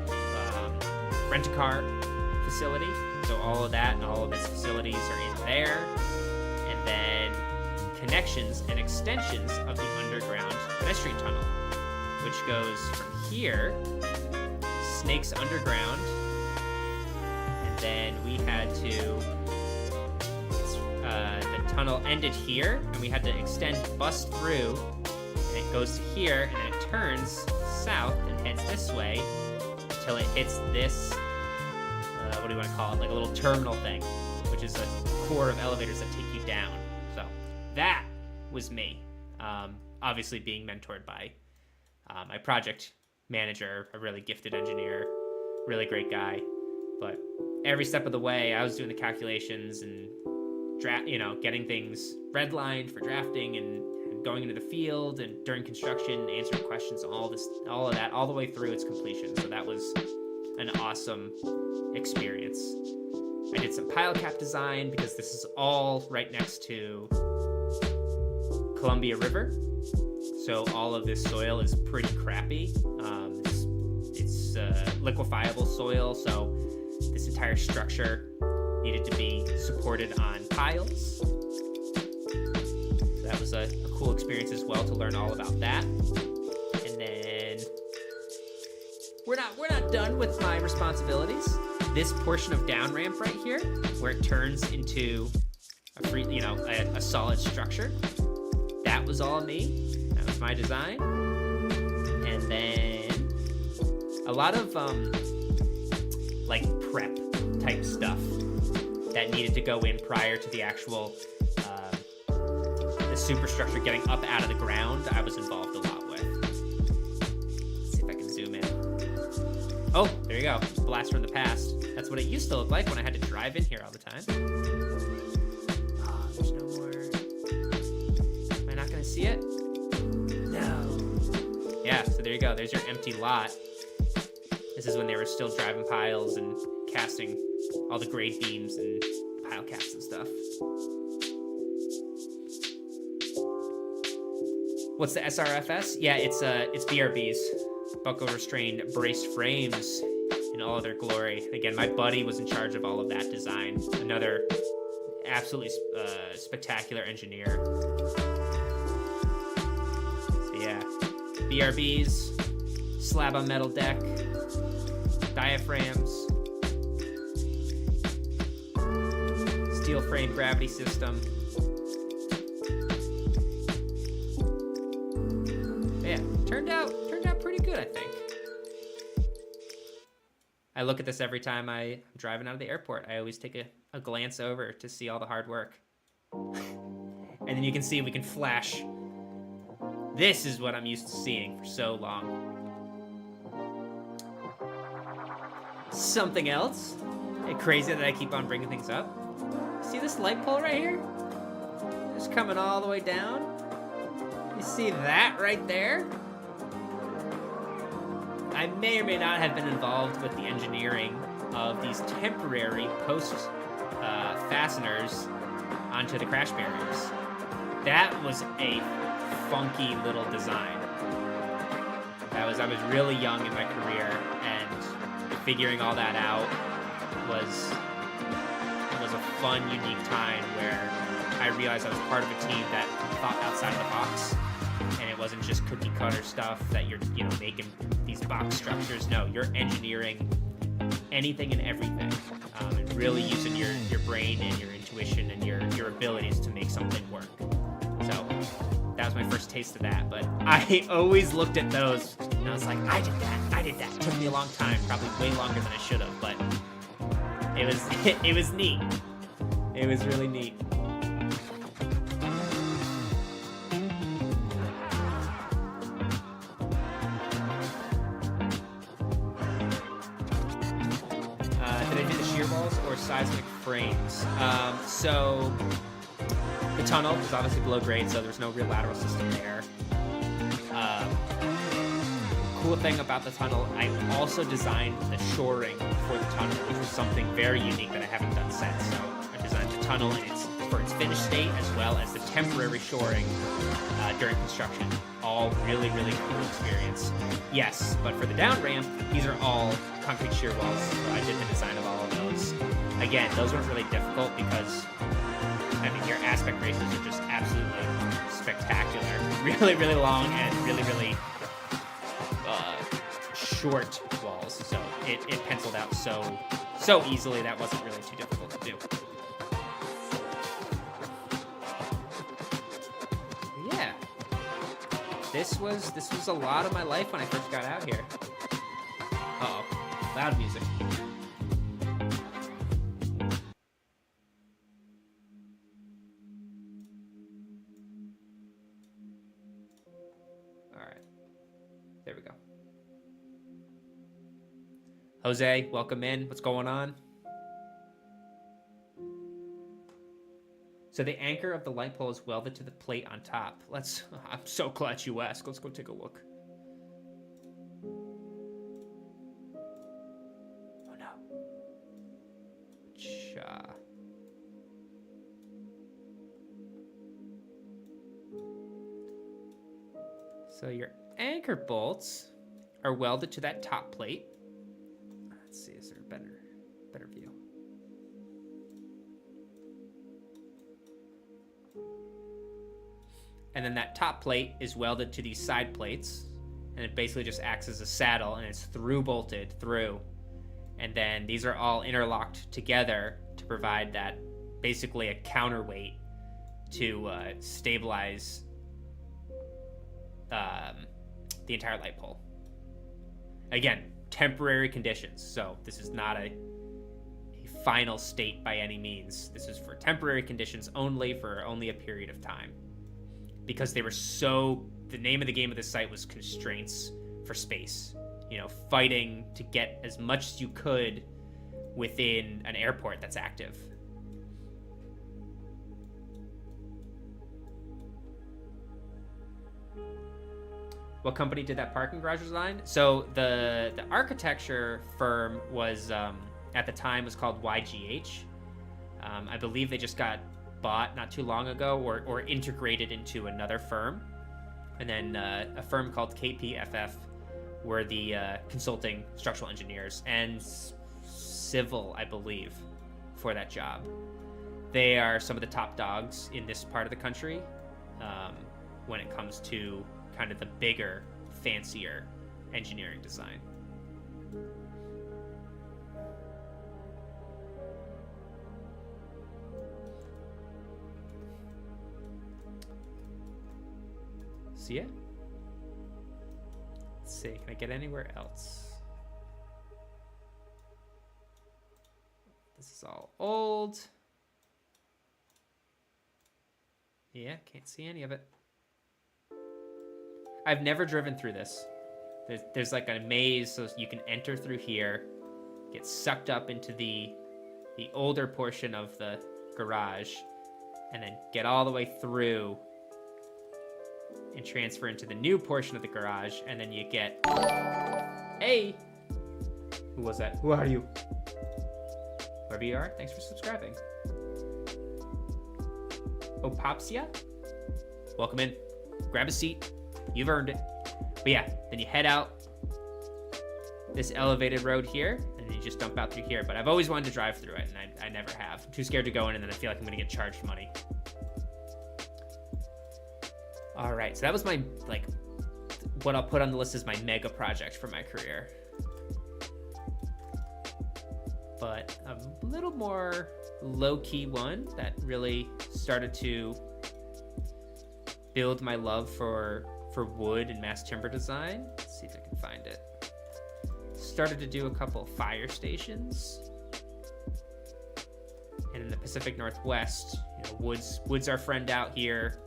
rent-a-car facility. So all of that and all of its facilities are in there, and then connections and extensions of the underground pedestrian tunnel, which goes from here, snakes underground, and then we had to, the tunnel ended here, and we had to bust through, and it goes to here, and then it turns south and heads this way until it hits this, what do you want to call it, like a little terminal thing, which is a core of elevators that take you down. So that was me, obviously being mentored by my project manager, a really gifted engineer, really great guy. But every step of the way, I was doing the calculations and getting things redlined for drafting and going into the field and during construction, answering questions, all of that, all the way through its completion. So that was an awesome experience. I did some pile cap design because this is all right next to Columbia River. So all of this soil is pretty crappy. It's liquefiable soil, so this entire structure needed to be supported on piles. So that was a cool experience as well to learn all about that. And then we're not done with my responsibilities. This portion of down ramp right here, where it turns into a solid structure, that was all me. That was my design. And then a lot of like prep type stuff that needed to go in prior to the actual the superstructure getting up out of the ground, I was involved a lot with. Let's see if I can zoom in. Oh, there you go. Blast from the past. That's what it used to look like when I had to drive in here all the time. Oh, there's no more. Am I not gonna see it? No. Yeah, so there you go. There's your empty lot. This is when they were still driving piles and casting all the grade beams and pile caps and stuff. What's the SRFS? Yeah, it's BRBs, buckle restrained braced frames in all of their glory. Again, my buddy was in charge of all of that design. Another absolutely spectacular engineer. So yeah, BRBs, slab on metal deck, diaphragms, steel frame gravity system. Yeah, turned out pretty good, I think. I look at this every time I'm driving out of the airport. I always take a glance over to see all the hard work. And then you can see we can flash. This is what I'm used to seeing for so long. Something else. Crazy that I keep on bringing things up. See this light pole right here? Just coming all the way down. You see that right there? I may or may not have been involved with the engineering of these temporary post fasteners onto the crash barriers. That was a funky little design. I was really young in my career, and figuring all that out was a fun, unique time where I realized I was part of a team that thought outside of the box, and it wasn't just cookie cutter stuff that you're making these box structures. No, you're engineering anything and everything, and really using your brain and your intuition and your abilities to make something work. So that was my first taste of that, but I always looked at those and I was like, I did that. It took me a long time, probably way longer than I should have, but it was neat. It was really neat. Did I do the shear walls or seismic frames? So the tunnel was obviously below grade, so there's no real lateral system there. Cool thing about the tunnel, I also designed the shoring for the tunnel, which was something very unique that I haven't done since. So I designed the tunnel for its finished state, as well as the temporary shoring during construction. All really, really cool experience. Yes, but for the down ramp, these are all concrete shear walls, so I did the design of all of those. Again, those weren't really difficult because, I mean, your aspect ratios are just absolutely spectacular. Really, really long and really, really short walls, so it penciled out so easily. That wasn't really too difficult to do. Yeah, this was a lot of my life when I first got out here. Uh-oh, loud music. All right, there we go. Jose, welcome in. What's going on? So the anchor of the light pole is welded to the plate on top. I'm so glad you asked. Let's go take a look. Oh no. Cha. So your anchor bolts are welded to that top plate. Let's see, is there a better view? And then that top plate is welded to these side plates, and it basically just acts as a saddle, and it's bolted through. And then these are all interlocked together to provide that, basically a counterweight to stabilize the entire light pole. Again, temporary conditions, so this is not a final state by any means. This is for temporary conditions only, for only a period of time, because they were the name of the game of this site was constraints for space, fighting to get as much as you could within an airport that's active. What company did that parking garage design? So the architecture firm was, at the time, was called YGH. I believe they just got bought not too long ago, or integrated into another firm. And then a firm called KPFF were the consulting structural engineers and civil, I believe, for that job. They are some of the top dogs in this part of the country when it comes to kind of the bigger, fancier engineering design. So yeah. Let's see, can I get anywhere else? This is all old. Yeah, can't see any of it. I've never driven through this. There's like a maze, so you can enter through here, get sucked up into the older portion of the garage, and then get all the way through and transfer into the new portion of the garage, and then you get Hey! Who was that? Who are you? Wherever you are, thanks for subscribing. Opopsia? Welcome in. Grab a seat. You've earned it. But yeah, then you head out this elevated road here, and you just dump out through here. But I've always wanted to drive through it, and I never have. I'm too scared to go in, and then I feel like I'm gonna get charged money. All right, so that was my, like, what I'll put on the list is my mega project for my career. But a little more low-key one that really started to build my love for wood and mass timber design. Let's see if I can find it. Started to do a couple of fire stations. And in the Pacific Northwest, you know, wood's our friend out here.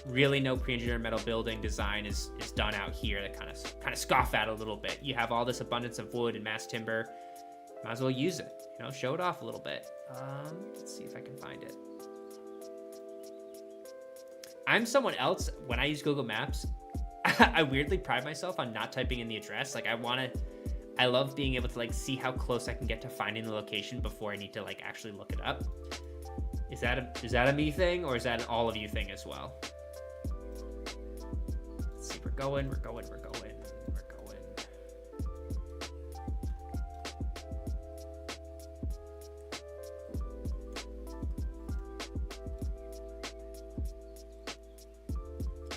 Really no pre-engineered metal building design is done out here that kind of scoff at a little bit. You have all this abundance of wood and mass timber. Might as well use it, you know, show it off a little bit. Let's see if I can find it. I'm someone else. When I use Google Maps, I weirdly pride myself on not typing in the address. Like I love being able to like see how close I can get to finding the location before I need to like actually look it up. Is that a me thing, or is that an all of you thing as well? Let's see, we're going.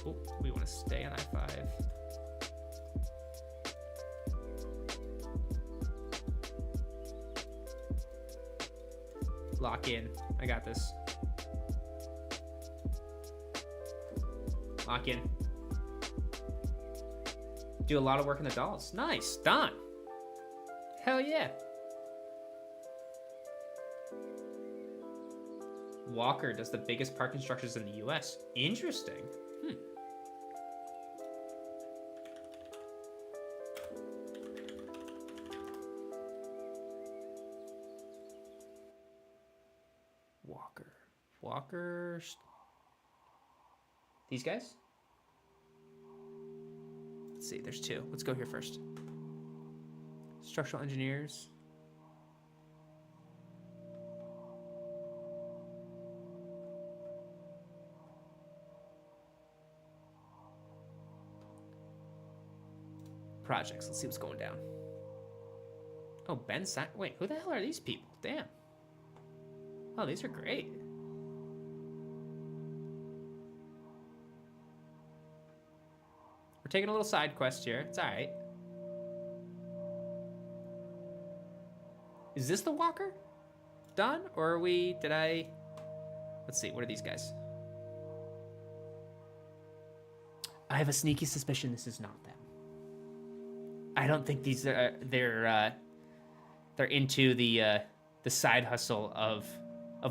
Oh, we want to stay on I-5. Lock in. I got this. Lock in. Do a lot of work in the dolls. Nice. Done. Hell yeah. Walker does the biggest parking structures in the US. Interesting. Walker. These guys? Let's see, there's two. Let's go here first. Structural engineers. Projects. Let's see what's going down. Oh, Ben Sack. Wait, who the hell are these people? Damn. Oh, these are great. We're taking a little side quest here. It's all right. Is this the walker? Done? Or are we... Let's see. What are these guys? I have a sneaky suspicion this is not them. I don't think these are... They're into the side hustle of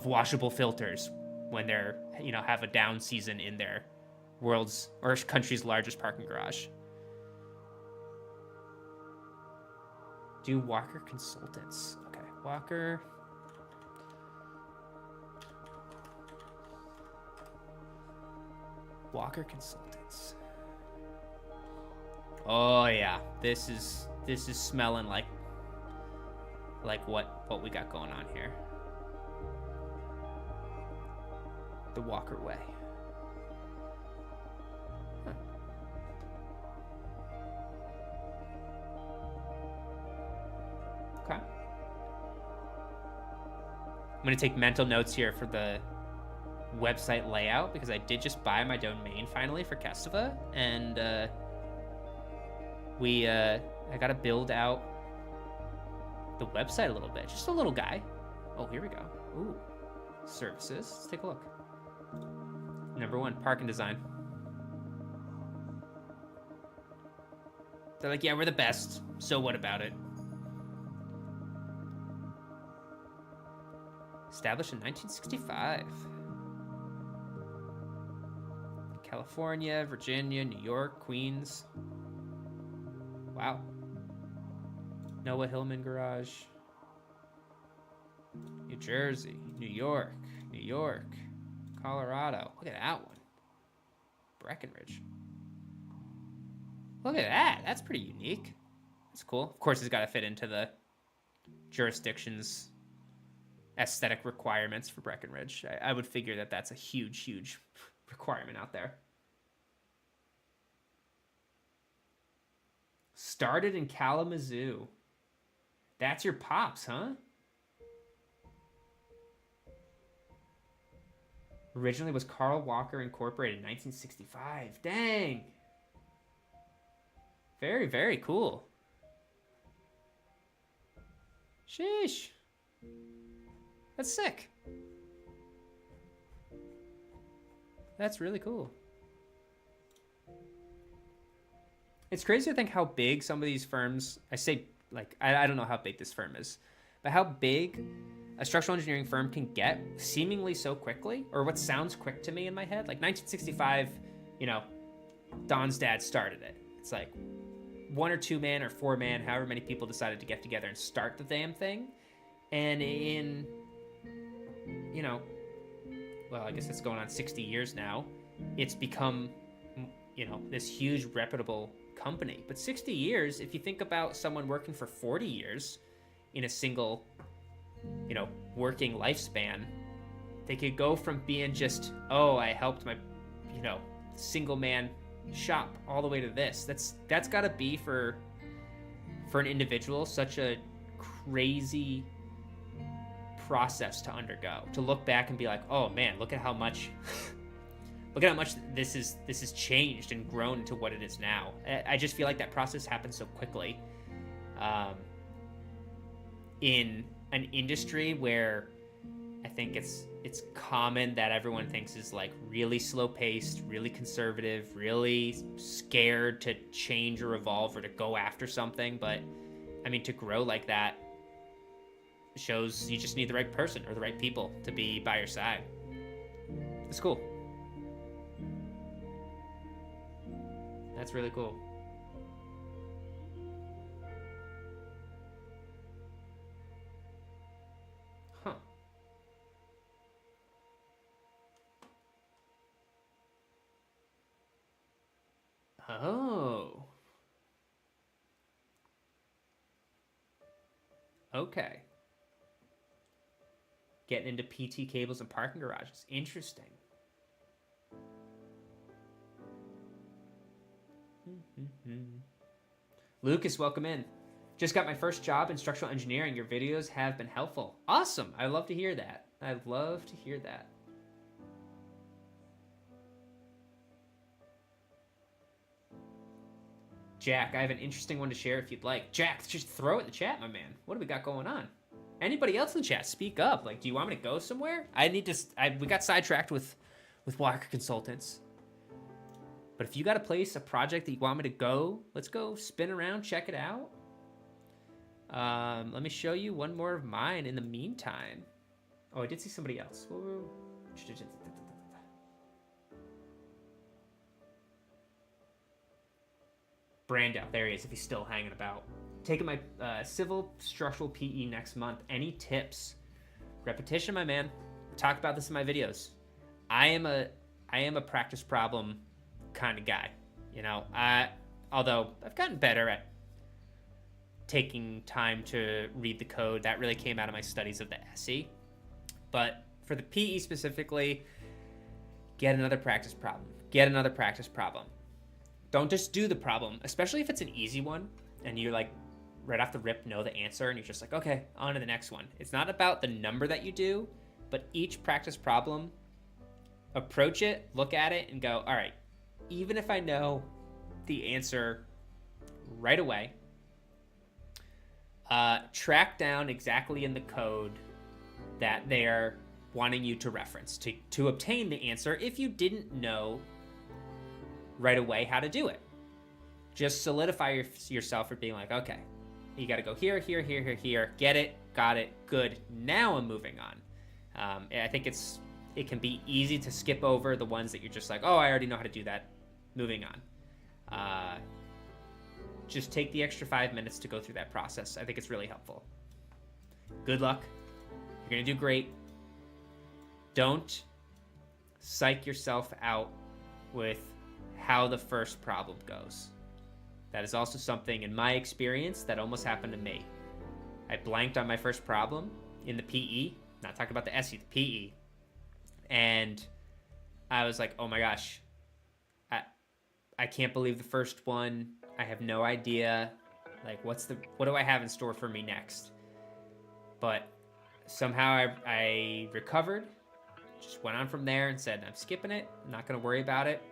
washable filters when they're, you know, have a down season in their world's or country's largest parking garage. Do Walker Consultants. Okay, Walker. Walker Consultants. Oh yeah, this is smelling like what we got going on here. The Walker way. Huh. Okay. I'm gonna take mental notes here for the website layout because I did just buy my domain finally for Kestava, and I gotta build out the website a little bit, just a little guy. Oh, here we go. Ooh, services. Let's take a look. Number 1, parking design. They're like, yeah, we're the best. So what about it? Established in 1965. California, Virginia, New York, Queens. Wow. Noah Hillman Garage. New Jersey, New York, Colorado. Look at that one. Breckenridge. Look at that. That's pretty unique. It's cool. Of course, it's got to fit into the jurisdiction's aesthetic requirements for Breckenridge. I would figure that that's a huge, huge requirement out there. Started in Kalamazoo. That's your pops, huh? Originally was Carl Walker Incorporated in 1965. Dang. Very, very cool. Sheesh. That's sick. That's really cool. It's crazy to think how big some of these firms, I say, like, I don't know how big this firm is, but how big a structural engineering firm can get seemingly so quickly, or what sounds quick to me in my head. Like 1965, you know, Don's dad started it. It's like 1 or 2 man or 4 man, however many people decided to get together and start the damn thing. And in, you know, well, I guess it's going on 60 years now, it's become, you know, this huge reputable company. But 60 years, if you think about someone working for 40 years in a single, you know, working lifespan, they could go from being just, oh, I helped my, you know, single man shop all the way to this. That's got to be for an individual such a crazy process to undergo, to look back and be like, oh man, look at how much this is changed and grown to what it is now. I just feel like that process happened so quickly in an industry where I think it's common that everyone thinks is like really slow paced, really conservative, really scared to change or evolve or to go after something. But I mean, to grow like that shows you just need the right person or the right people to be by your side. It's cool. That's really cool. Huh. Oh. Okay. Getting into PT cables and parking garages. Interesting. Lucas, welcome in. Just got my first job in structural engineering. Your videos have been helpful. Awesome. I love to hear that. I love to hear that. Jack, I have an interesting one to share if you'd like. Jack, just throw it in the chat, my man. What do we got going on? Anybody else in the chat, speak up. Like, do you want me to go somewhere? We got sidetracked with Walker Consultants. But if you got a place, a project that you want me to go, let's go spin around, check it out. Let me show you one more of mine in the meantime. Oh, I did see somebody else. Brando, there he is, if he's still hanging about. Taking my civil structural PE next month. Any tips? Repetition, my man. Talk about this in my videos. I am a practice problem kind of guy, you know. Although I've gotten better at taking time to read the code. That really came out of my studies of the SE. But for the PE specifically, get another practice problem. Get another practice problem. Don't just do the problem, especially if it's an easy one and you're like right off the rip know the answer and you're just like, okay, on to the next one. It's not about the number that you do, but each practice problem, approach it, look at it, and go, all right, even if I know the answer right away, track down exactly in the code that they are wanting you to reference to obtain the answer if you didn't know right away how to do it. Just solidify yourself for being like, okay, you got to go here, here, here, here, here, get it, got it, good. Now I'm moving on. I think it can be easy to skip over the ones that you're just like, oh, I already know how to do that. Moving on. Just take the extra 5 minutes to go through that process. I think it's really helpful. Good luck. You're going to do great. Don't psych yourself out with how the first problem goes. That is also something in my experience that almost happened to me. I blanked on my first problem in the PE, not talking about the SE, the PE. And I was like, oh my gosh, I can't believe the first one. I have no idea. Like, what do I have in store for me next? But somehow I recovered, just went on from there and said, I'm skipping it. I'm not going to worry about it.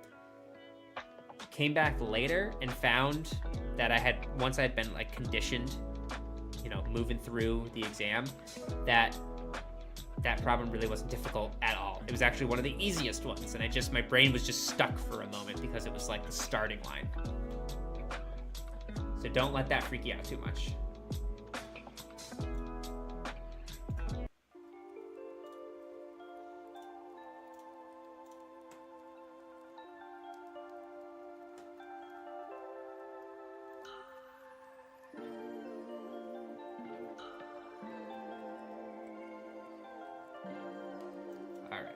Came back later and found that once I had been like conditioned, you know, moving through the exam, that problem really wasn't difficult at all. It was actually one of the easiest ones. And my brain was just stuck for a moment because it was like the starting line. So don't let that freak you out too much. All right.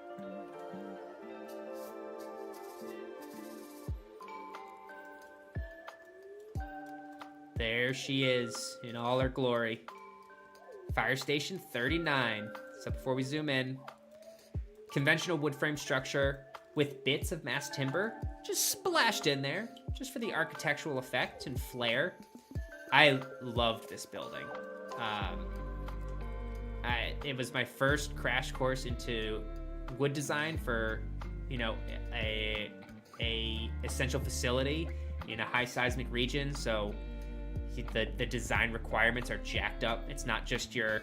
There she is in all her glory. Fire Station 39. So before we zoom in, conventional wood frame structure with bits of mass timber just splashed in there, just for the architectural effect and flair. I loved this building. It was my first crash course into wood design for, you know, a essential facility in a high seismic region. So the design requirements are jacked up. It's not just your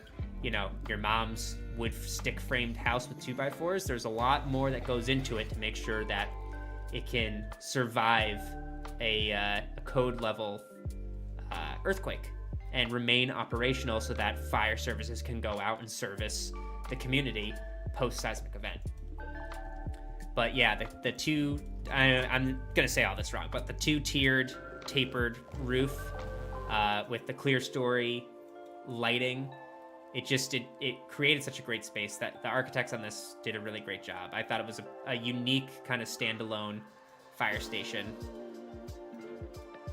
mom's wood stick framed house with 2x4s. There's a lot more that goes into it to make sure that it can survive a code level earthquake and remain operational so that fire services can go out and service the community post seismic event. But yeah, the two, I'm gonna say all this wrong, but the 2-tiered tapered roof with the clear story lighting, it created such a great space that the architects on this did a really great job. I thought it was a unique kind of standalone fire station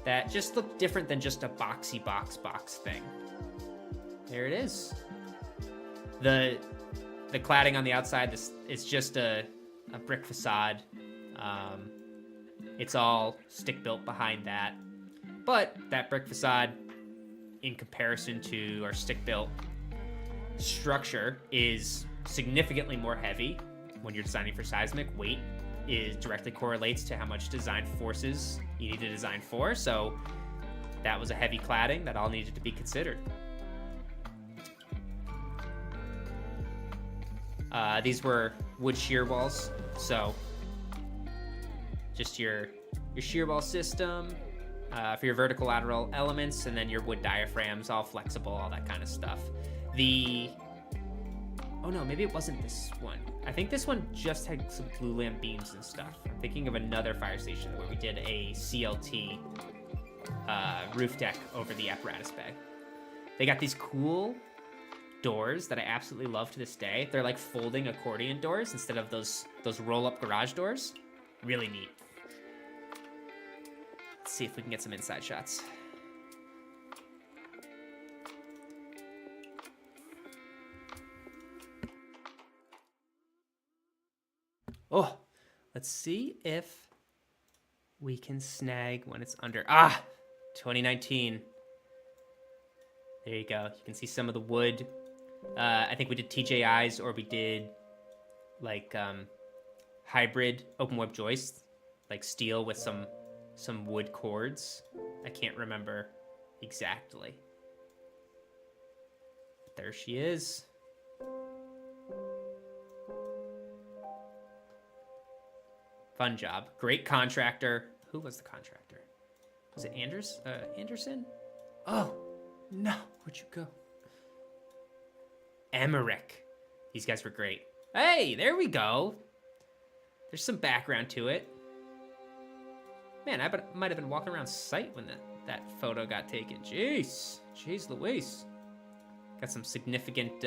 that just looked different than just a boxy box thing. There it is. The cladding on the outside, this is just a brick facade. It's all stick built behind that. But that brick facade, in comparison to our stick built structure, is significantly more heavy. When you're designing for seismic, weight directly correlates to how much design forces you need to design for. So that was a heavy cladding that all needed to be considered. These were wood shear walls. So just your shear wall system for your vertical lateral elements, and then your wood diaphragms, all flexible, all that kind of stuff. Oh no, maybe it wasn't this one. I think this one just had some blue lamp beams and stuff. I'm thinking of another fire station where we did a CLT roof deck over the apparatus bay. They got these cool doors that I absolutely love to this day. They're like folding accordion doors instead of those roll-up garage doors. Really neat. Let's see if we can get some inside shots. Oh, let's see if we can snag when it's under. 2019. There you go. You can see some of the wood. I think we did TJIs, or we did like hybrid open web joists, like steel with some wood cords. I can't remember exactly. But there she is. Fun job. Great contractor. Who was the contractor? Was it Anderson? Oh, no. Where'd you go? Emmerich. These guys were great. Hey, there we go. There's some background to it. Man, I might have been walking around site when that photo got taken. Jeez Louise. Got some significant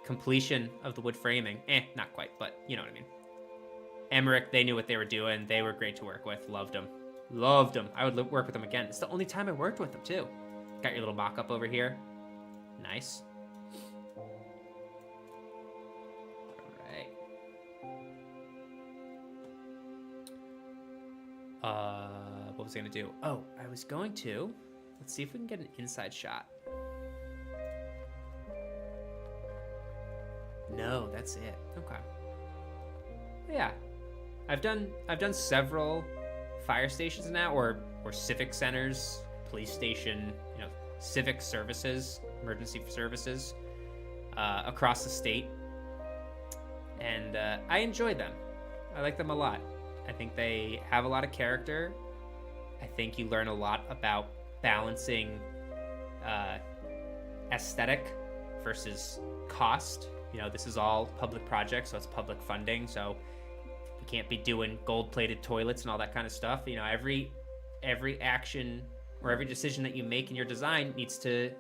completion of the wood framing. Not quite, but you know what I mean. Emmerich, they knew what they were doing. They were great to work with. Loved them. Loved them. I would work with them again. It's the only time I worked with them too. Got your little mock-up over here. Nice. What was I gonna do? Oh, I was going to. Let's see if we can get an inside shot. No, that's it. Okay. Yeah, I've done several fire stations now, or civic centers, police station, civic services, emergency services, across the state, and I enjoy them. I like them a lot. I think they have a lot of character. I think you learn a lot about balancing aesthetic versus cost. This is all public projects, so it's public funding, so you can't be doing gold-plated toilets and all that kind of stuff. Every action or every decision that you make in your design needs to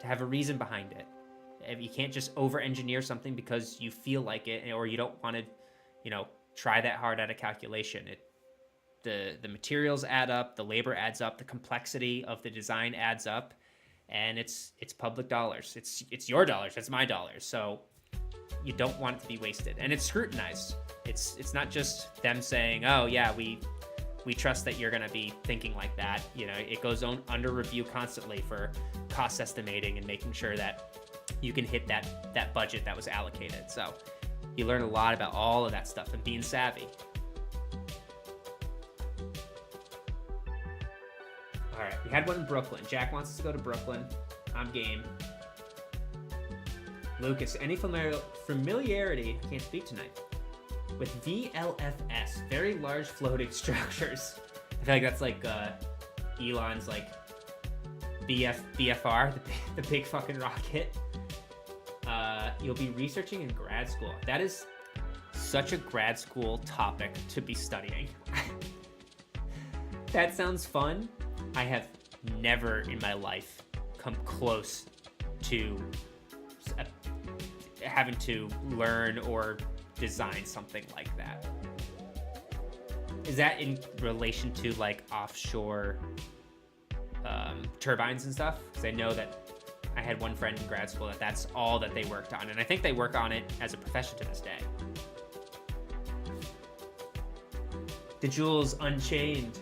have a reason behind it. You can't just over-engineer something because you feel like it, or you don't want to, try that hard at a calculation. The materials add up, the labor adds up, the complexity of the design adds up, and it's public dollars. It's your dollars, it's my dollars. So you don't want it to be wasted, and it's scrutinized. It's not just them saying, oh yeah, we trust that you're going to be thinking like that. It goes on under review constantly for cost estimating and making sure that you can hit that budget that was allocated. So you learn a lot about all of that stuff and being savvy. All right, we had one in Brooklyn. Jack wants us to go to Brooklyn. I'm game. Lucas, any familiarity, I can't speak tonight, with VLFS, very large floating structures? I feel like that's like Elon's like BFR, the big fucking rocket. You'll be researching in grad school. That is such a grad school topic to be studying. That sounds fun. I have never in my life come close to having to learn or design something like that. Is that in relation to like offshore turbines and stuff? Because I know that I had one friend in grad school that's all that they worked on, and I think they work on it as a profession to this day. The Jewels Unchained.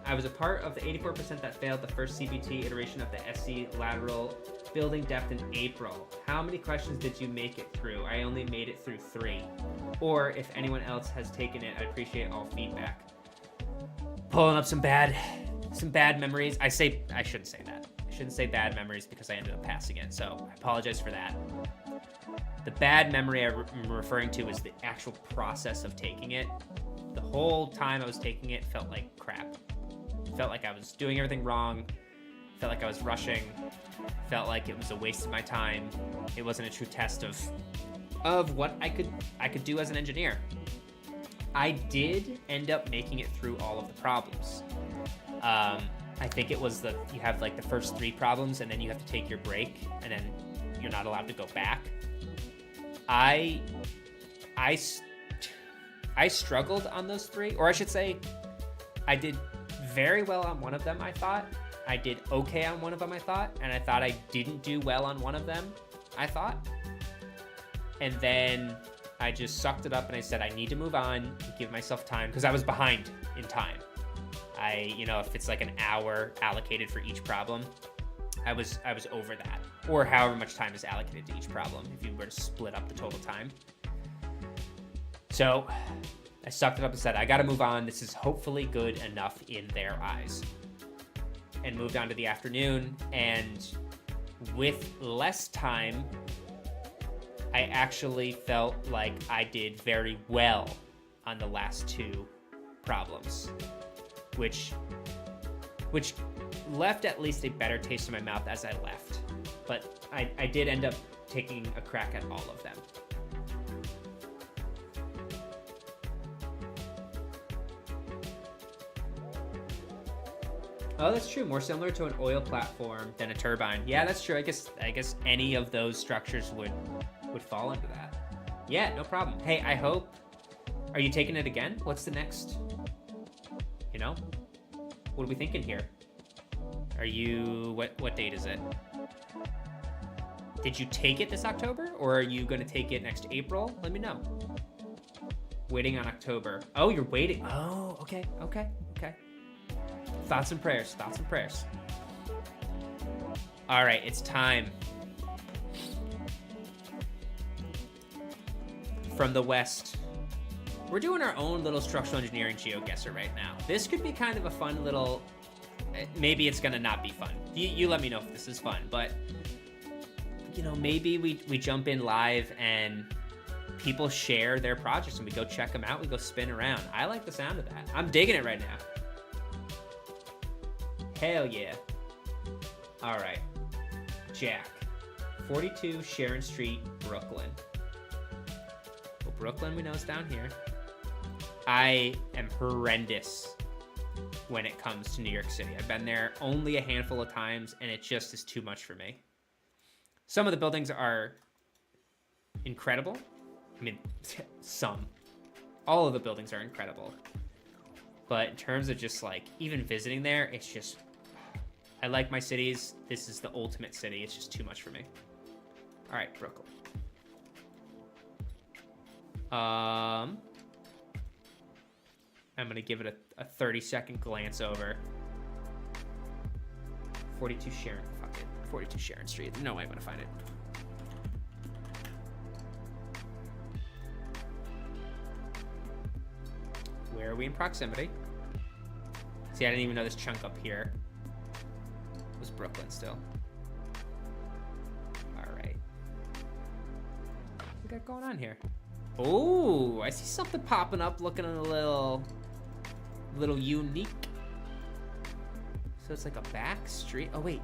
I was a part of the 84% that failed the first CBT iteration of the SC lateral building depth in April. How many questions did you make it through? I only made it through 3. Or if anyone else has taken it, I appreciate all feedback. Pulling up some bad memories. I shouldn't say that. I shouldn't say bad memories because I ended up passing it. So I apologize for that. The bad memory I'm referring to is the actual process of taking it. The whole time I was taking it felt like crap. Felt like I was doing everything wrong. Felt like I was rushing. Felt like it was a waste of my time. It wasn't a true test of what I could do as an engineer. I did end up making it through all of the problems. I think it was you have like the first 3 problems, and then you have to take your break, and then you're not allowed to go back. I struggled on those 3, or I should say, I did very well on one of them, I thought. I did okay on one of them, I thought. And I thought I didn't do well on one of them, I thought. And then I just sucked it up and I said, I need to move on and give myself time, because I was behind in time. If it's like an hour allocated for each problem, I was over that. Or however much time is allocated to each problem, if you were to split up the total time. So I sucked it up and said, I gotta move on. This is hopefully good enough in their eyes. And moved on to the afternoon, and with less time, I actually felt like I did very well on the last 2 problems, which left at least a better taste in my mouth as I left. But I did end up taking a crack at all of them. Oh, that's true. More similar to an oil platform than a turbine. Yeah, that's true. I guess any of those structures would fall into that. Yeah, no problem. Hey, I hope Are you taking it again? What's the next? You know? What are we thinking here? Are you... What date is it? Did you take it this October? Or are you going to take it next April? Let me know. Waiting on October. Oh, you're waiting. Oh, okay. Thoughts and prayers. All right, it's time. From the West. We're doing our own little structural engineering GeoGuessr right now. This could be kind of a fun little... Maybe it's gonna not be fun. You let me know if this is fun, but you know, maybe we jump in live and people share their projects and we go check them out. We go spin around. I like the sound of that. I'm digging it right now. Hell yeah. All right, Jack, 42 Sharon Street, Brooklyn. Well, Brooklyn, we know is down here. I am horrendous when it comes to New York City. I've been there only a handful of times, and it just is too much for me. Some of the buildings are incredible. I mean, some. All of the buildings are incredible. But in terms of just like even visiting there, it's just... I like my cities. This is the ultimate city. It's just too much for me. All right, Brooklyn. I'm gonna give it a 30-second glance over. 42 Sharon, fuck it. 42 Sharon Street. No way I'm gonna find it. Where are we in proximity? See, I didn't even know this chunk up here was Brooklyn still. All right. What we got going on here? Oh, I see something popping up looking a little unique. So it's like a back street. Oh wait,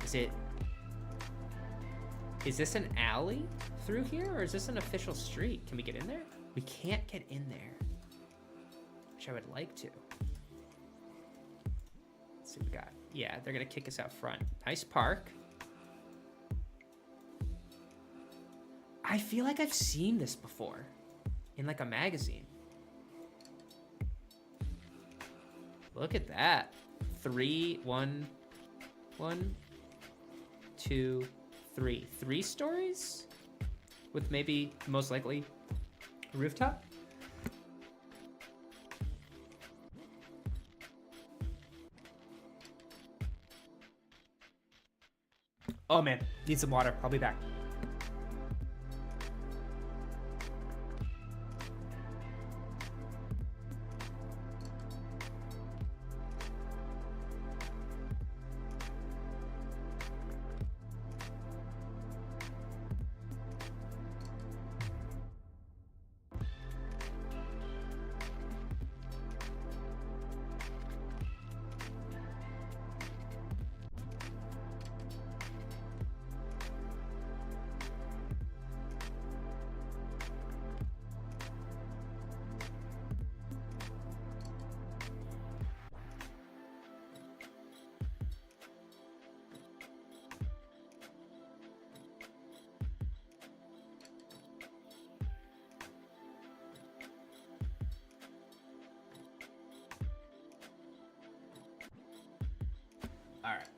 is this an alley through here, or is this an official street? Can we get in there? We can't get in there, which I would like to. Let's see what we got. Yeah, they're gonna kick us out front. Nice park. I feel like I've seen this before in like a magazine. Look at that. 3, 1, 2, 3. 3 stories? With maybe, most likely, a rooftop? Oh man, need some water. I'll be back. All right.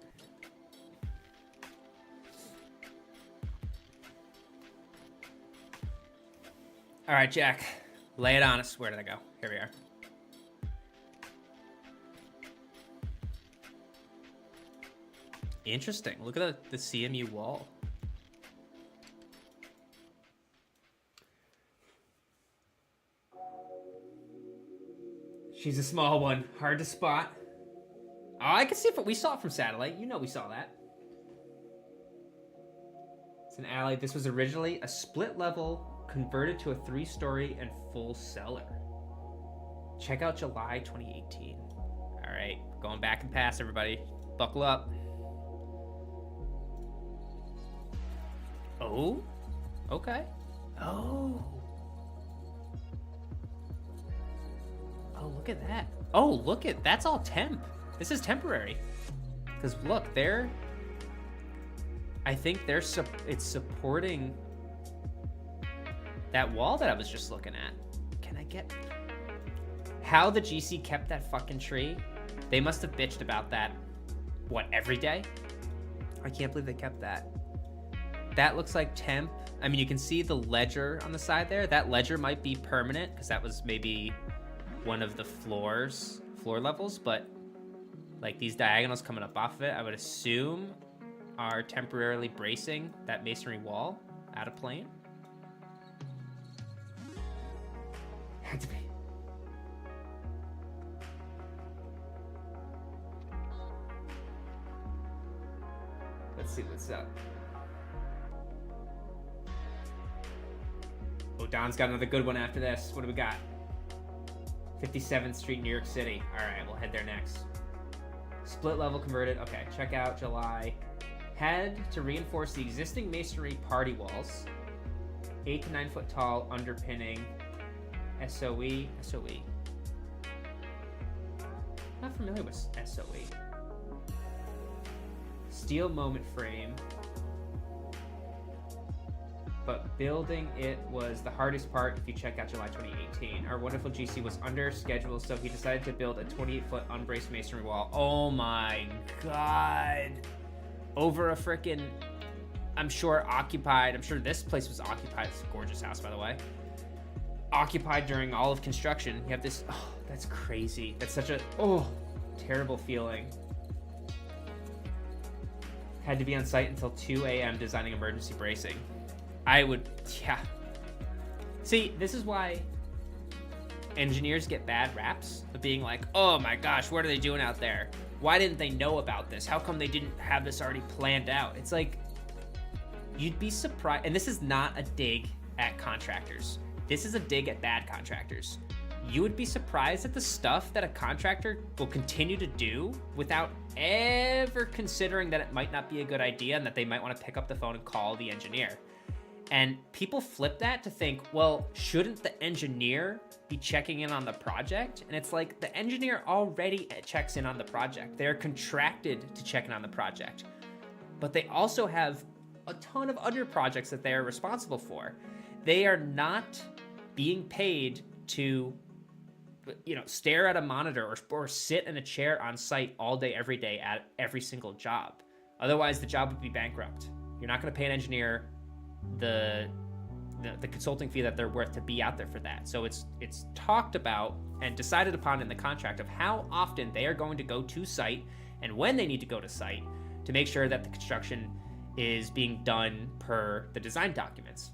All right, Jack, lay it on us. Where did I go? Here we are. Interesting. Look at the CMU wall. She's a small one. Hard to spot. Oh, I can see if we saw it from satellite. You know we saw that. It's an alley. This was originally a split level, converted to a 3-story and full cellar. Check out July 2018. All right, going back and past, everybody. Buckle up. Oh, okay. Oh, look at that. Oh, look at, that's all temp. This is temporary. Because look, I think it's supporting that wall that I was just looking at. Can I get, How the GC kept that fucking tree, they must have bitched about that, what, every day? I can't believe they kept that. That looks like temp. I mean, you can see the ledger on the side there. That ledger might be permanent because that was maybe one of the floor levels, but like these diagonals coming up off of it, I would assume are temporarily bracing that masonry wall out of plane. Had to be. Let's see what's up. Oh, Don's got another good one after this. What do we got? 57th Street, New York City. All right, we'll head there next. Split level converted. Okay, check out July. Had to reinforce the existing masonry party walls. 8 to 9 foot tall underpinning. SOE. Not familiar with SOE. Steel moment frame. But building it was the hardest part if you check out July 2018. Our wonderful GC was under schedule, so he decided to build a 28-foot unbraced masonry wall. Oh my God. Over a frickin', I'm sure occupied, I'm sure this place was occupied. It's a gorgeous house, by the way. Occupied during all of construction. You have this, oh, that's crazy. That's such a, terrible feeling. Had to be on site until 2 a.m. designing emergency bracing. I would, yeah. See, this is why engineers get bad raps of being like, oh my gosh, what are they doing out there? Why didn't they know about this? How come they didn't have this already planned out? It's like, you'd be surprised. And this is not a dig at contractors. This is a dig at bad contractors. You would be surprised at the stuff that a contractor will continue to do without ever considering that it might not be a good idea and that they might want to pick up the phone and call the engineer. And people flip that to think, well, shouldn't the engineer be checking in on the project? And it's like, the engineer already checks in on the project. They're contracted to check in on the project. But they also have a ton of other projects that they are responsible for. They are not being paid to, stare at a monitor or sit in a chair on site all day, every day at every single job. Otherwise, the job would be bankrupt. You're not going to pay an engineer the consulting fee that they're worth to be out there for that. So it's talked about and decided upon in the contract of how often they are going to go to site and when they need to go to site to make sure that the construction is being done per the design documents.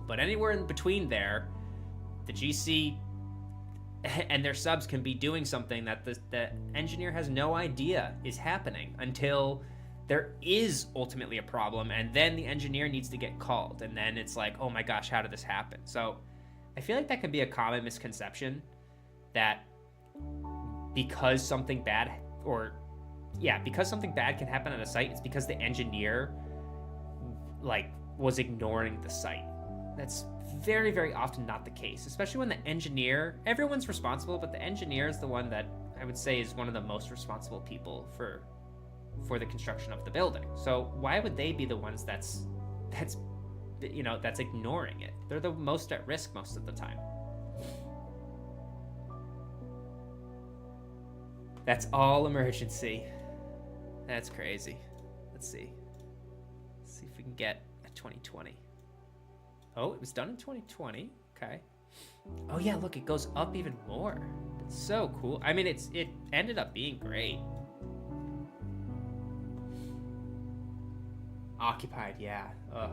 But anywhere in between there, the GC and their subs can be doing something that the engineer has no idea is happening until there is ultimately a problem, and then the engineer needs to get called, and then it's like, oh my gosh, how did this happen? So I feel like that can be a common misconception that because something bad can happen at a site, it's because the engineer was ignoring the site. That's very, very often not the case, especially when the engineer, everyone's responsible, but the engineer is the one that I would say is one of the most responsible people for the construction of the building. So why would they be the ones that's ignoring it? They're the most at risk most of the time. That's all emergency. That's crazy. Let's see if we can get a 2020. Oh, it was done in 2020. Okay. Oh yeah, look, it goes up even more. It's so cool. I mean, it ended up being great. Occupied, yeah. Ugh.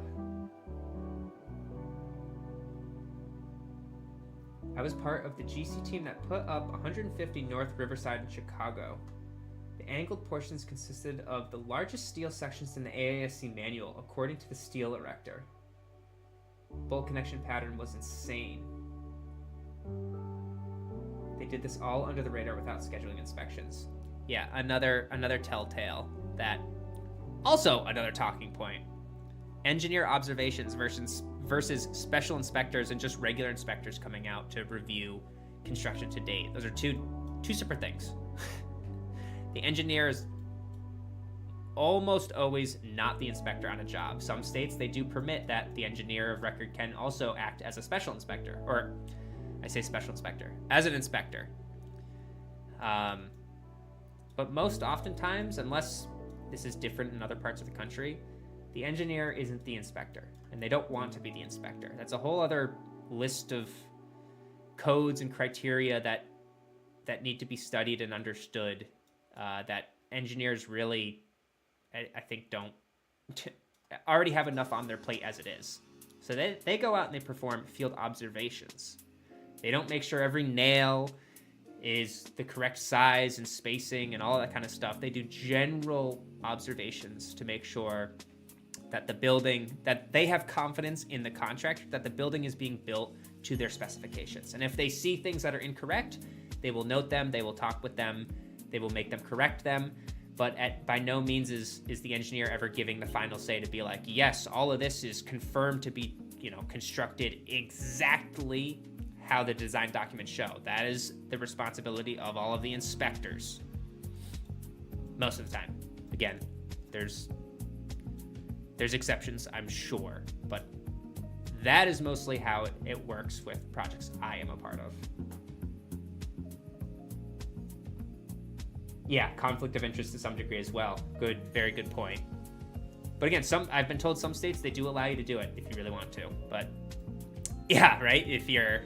I was part of the GC team that put up 150 North Riverside in Chicago. The angled portions consisted of the largest steel sections in the AASC manual, according to the steel erector. Bolt connection pattern was insane. They did this all under the radar without scheduling inspections. Yeah, another telltale that. Also, another talking point. Engineer observations versus special inspectors and just regular inspectors coming out to review construction to date. Those are two separate things. The engineer is almost always not the inspector on a job. Some states, they do permit that the engineer of record can also act as a special inspector. Or I say special inspector, as an inspector. But most oftentimes, unless this is different in other parts of the country, the engineer isn't the inspector, and they don't want to be the inspector. That's a whole other list of codes and criteria that need to be studied and understood, that engineers really, I think, don't already have enough on their plate as it is. So they go out and they perform field observations. They don't make sure every nail is the correct size and spacing and all that kind of stuff. They do general observations to make sure that the building, that they have confidence in the contract, that the building is being built to their specifications. And if they see things that are incorrect, they will note them, they will talk with them, they will make them correct them. But by no means is the engineer ever giving the final say to be like, yes, all of this is confirmed to be, constructed exactly how the design documents show. That is the responsibility of all of the inspectors. Most of the time. Again, there's exceptions, I'm sure, but that is mostly how it works with projects I am a part of. Yeah, conflict of interest to some degree as well. Good, very good point. But again, I've been told some states they do allow you to do it if you really want to. But yeah, right? If you're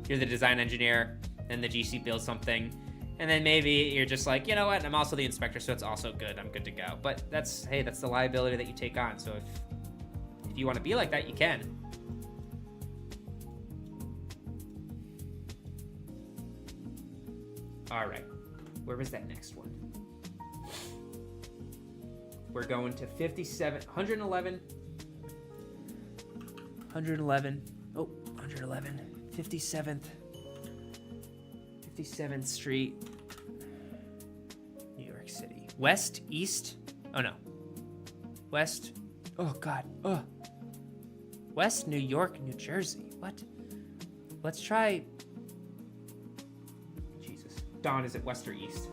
the design engineer and the GC builds something, and then maybe you're just like, you know what, I'm also the inspector, so it's also good. I'm good to go. But that's the liability that you take on. So if you want to be like that, you can. All right. Where was that next one? We're going to 111. 57th Street, New York City. West. West New York, New Jersey. What? Let's try. Jesus. Dawn, is it west or east?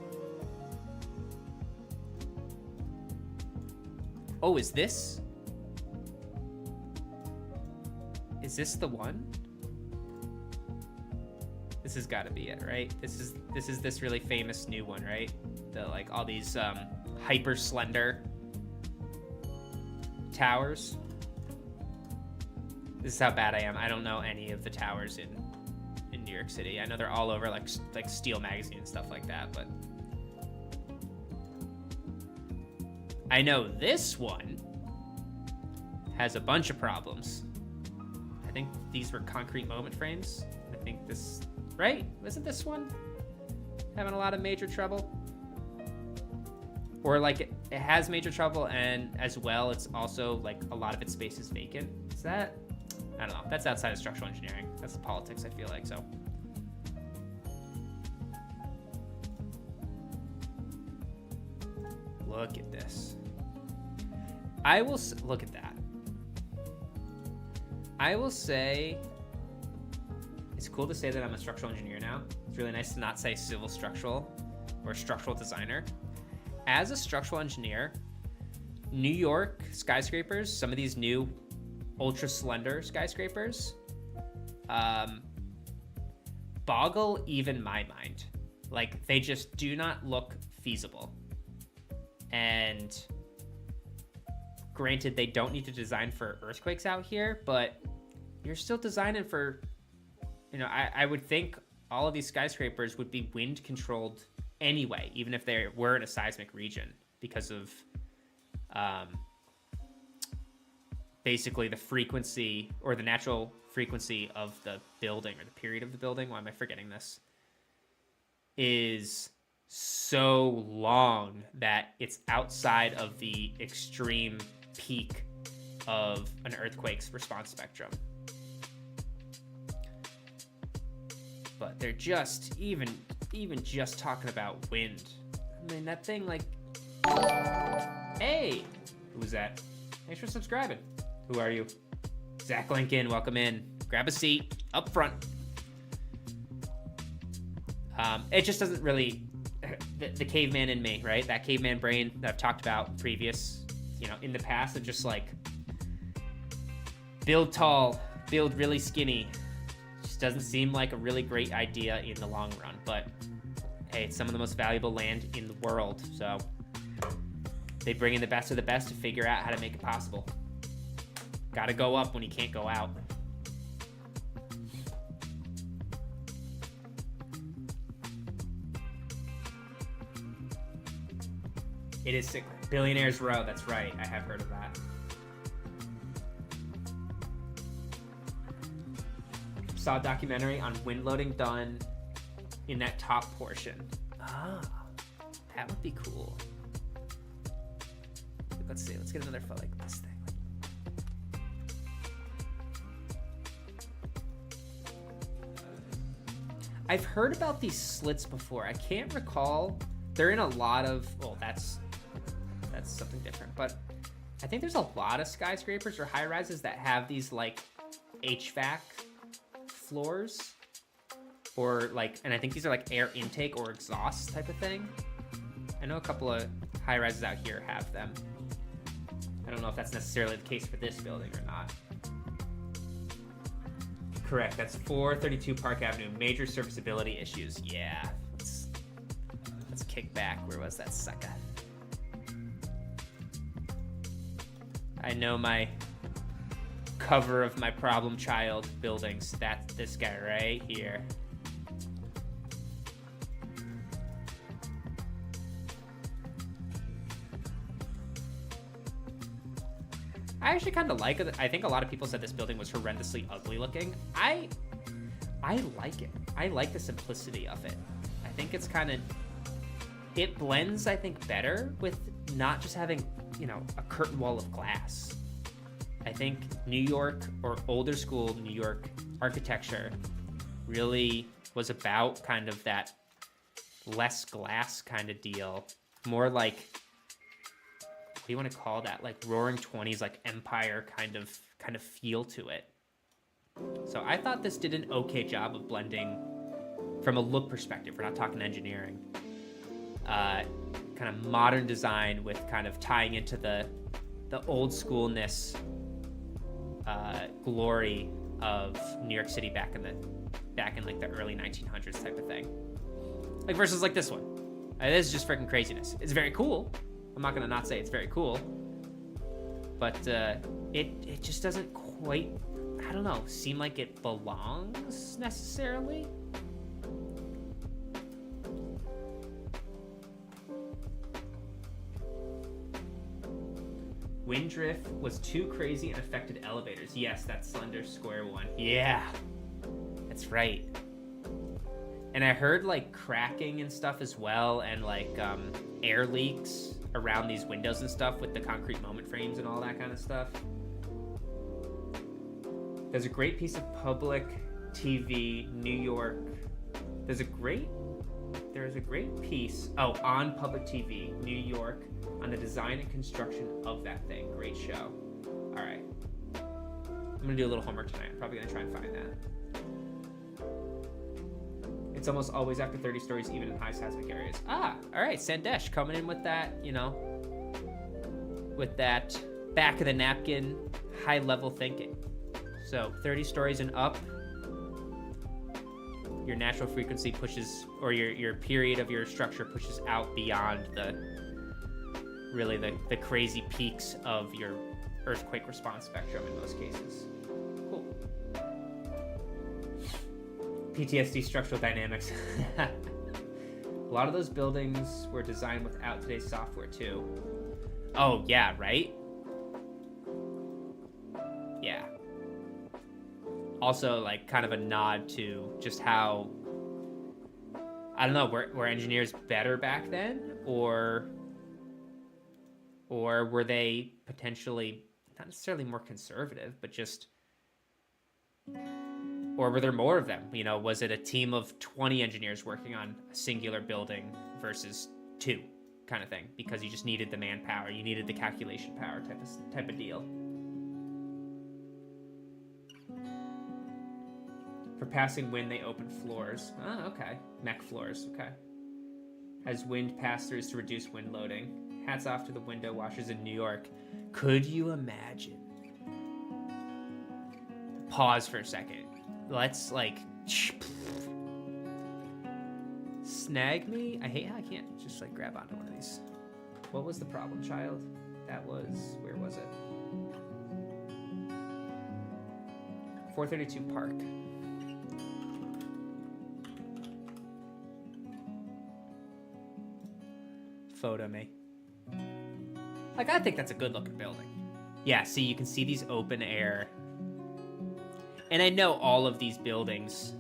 Oh, is this the one? This has got to be it, right? This is this really famous new one, right? The all these hyper slender towers. This is how bad I am. I don't know any of the towers in New York City. I know they're all over like Steel Magazine and stuff like that, but I know this one has a bunch of problems. I think these were concrete moment frames. I think this, right? Wasn't this one having a lot of major trouble? Or it has major trouble, and as well, it's also a lot of its space is vacant. Is that? I don't know. That's outside of structural engineering. That's the politics, I feel like, so. Look at this. Look at that. I will say, it's cool to say that I'm a structural engineer now. It's really nice to not say civil structural or structural designer. As a structural engineer, New York skyscrapers, some of these new ultra slender skyscrapers, boggle even my mind. They just do not look feasible. And granted, they don't need to design for earthquakes out here, but you're still designing for, I would think all of these skyscrapers would be wind controlled anyway, even if they were in a seismic region, because of basically the frequency or the natural frequency of the building or the period of the building. Why am I forgetting this? Is so long that it's outside of the extreme peak of an earthquake's response spectrum. But they're just even just talking about wind. I mean, that thing hey, who was that? Thanks for subscribing. Who are you? Zach Lincoln, welcome in. Grab a seat up front. It just doesn't really, the caveman in me, right? That caveman brain that I've talked about previous, in the past, of just build tall, build really skinny. Just Just doesn't seem like a really great idea in the long run, but hey, it's some of the most valuable land in the world, so they bring in the best of the best to figure out how to make it possible. Gotta go up when you can't go out. It is sick. Billionaires Row, that's right. I have heard of that. Saw a documentary on wind loading done in that top portion. Ah, that would be cool. Let's see. Let's get another photo like this thing. I've heard about these slits before. I can't recall. They're in a lot of. Well, that's something different. But I think there's a lot of skyscrapers or high rises that have these like HVAC floors, or like, and I think these are like air intake or exhaust type of thing. I know a couple of high rises out here have them. I don't know if that's necessarily the case for this building or not. Correct, that's 432 Park Avenue. Major serviceability issues. Yeah, let's kick back. Where was that sucker? I know my cover of my problem child buildings. That's this guy right here. I actually kind of like it. I think a lot of people said this building was horrendously ugly looking. I like it. I like the simplicity of it. I think it's kind of, it blends, I think, better with not just having, you know, a curtain wall of glass. I think New York, or older school New York architecture, really was about kind of that less glass kind of deal. More like, what do you want to call that? Like Roaring 20s, like Empire kind of feel to it. So I thought this did an okay job of blending from a look perspective. We're not talking engineering. Kind of modern design with kind of tying into the old schoolness glory of New York City back in like the early 1900s type of thing. Like versus like this one. This is just freaking craziness. It's very cool. I'm not gonna not say it's very cool, but it just doesn't quite, I don't know, seem like it belongs necessarily. Wind drift was too crazy and affected elevators. Yes, that slender square one. Yeah, that's right. And I heard like cracking and stuff as well, and like air leaks around these windows and stuff with the concrete moment frames and all that kind of stuff. There's a great piece of public TV, New York. There's a great piece, on public TV, New York, on the design and construction of that thing. Great show. All right. I'm gonna do a little homework tonight. I'm probably gonna try and find that. It's almost always after 30 stories, even in high seismic areas. Ah, all right, Sandesh coming in with that, you know, with that back of the napkin, high level thinking. So 30 stories and up, your natural frequency pushes, or your period of your structure pushes out beyond the crazy peaks of your earthquake response spectrum in most cases. Cool. PTSD structural dynamics. A lot of those buildings were designed without today's software too. Oh yeah, right? Yeah. Also, like, kind of a nod to just how, I don't know, were engineers better back then, or were they potentially not necessarily more conservative, but just, or were there more of them? You know, was it a team of 20 engineers working on a singular building versus 2 kind of thing? Because you just needed the manpower, you needed the calculation power type of deal. For passing wind, they open floors. Oh, okay. Mech floors, okay. As wind pass-throughs to reduce wind loading. Hats off to the window washers in New York. Could you imagine? Pause for a second. let's like snag me. I hate how I can't just like grab onto one of these. What was the problem, child? That was, where was it? 432 Park. Photo me. Like, I think that's a good looking building. Yeah, see, you can see these open air. And I know all of these buildings,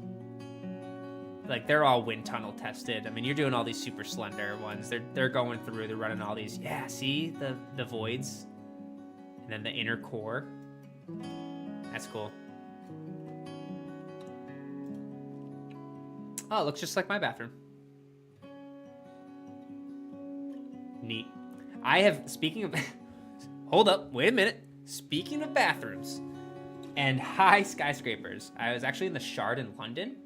like, they're all wind tunnel tested. I mean, you're doing all these super slender ones. They're going through, they're running all these. Yeah, see the voids? And then the inner core. That's cool. Oh, it looks just like my bathroom. Neat. I have, speaking of, hold up, wait a minute. Speaking of bathrooms and high skyscrapers, I was actually in the Shard in London,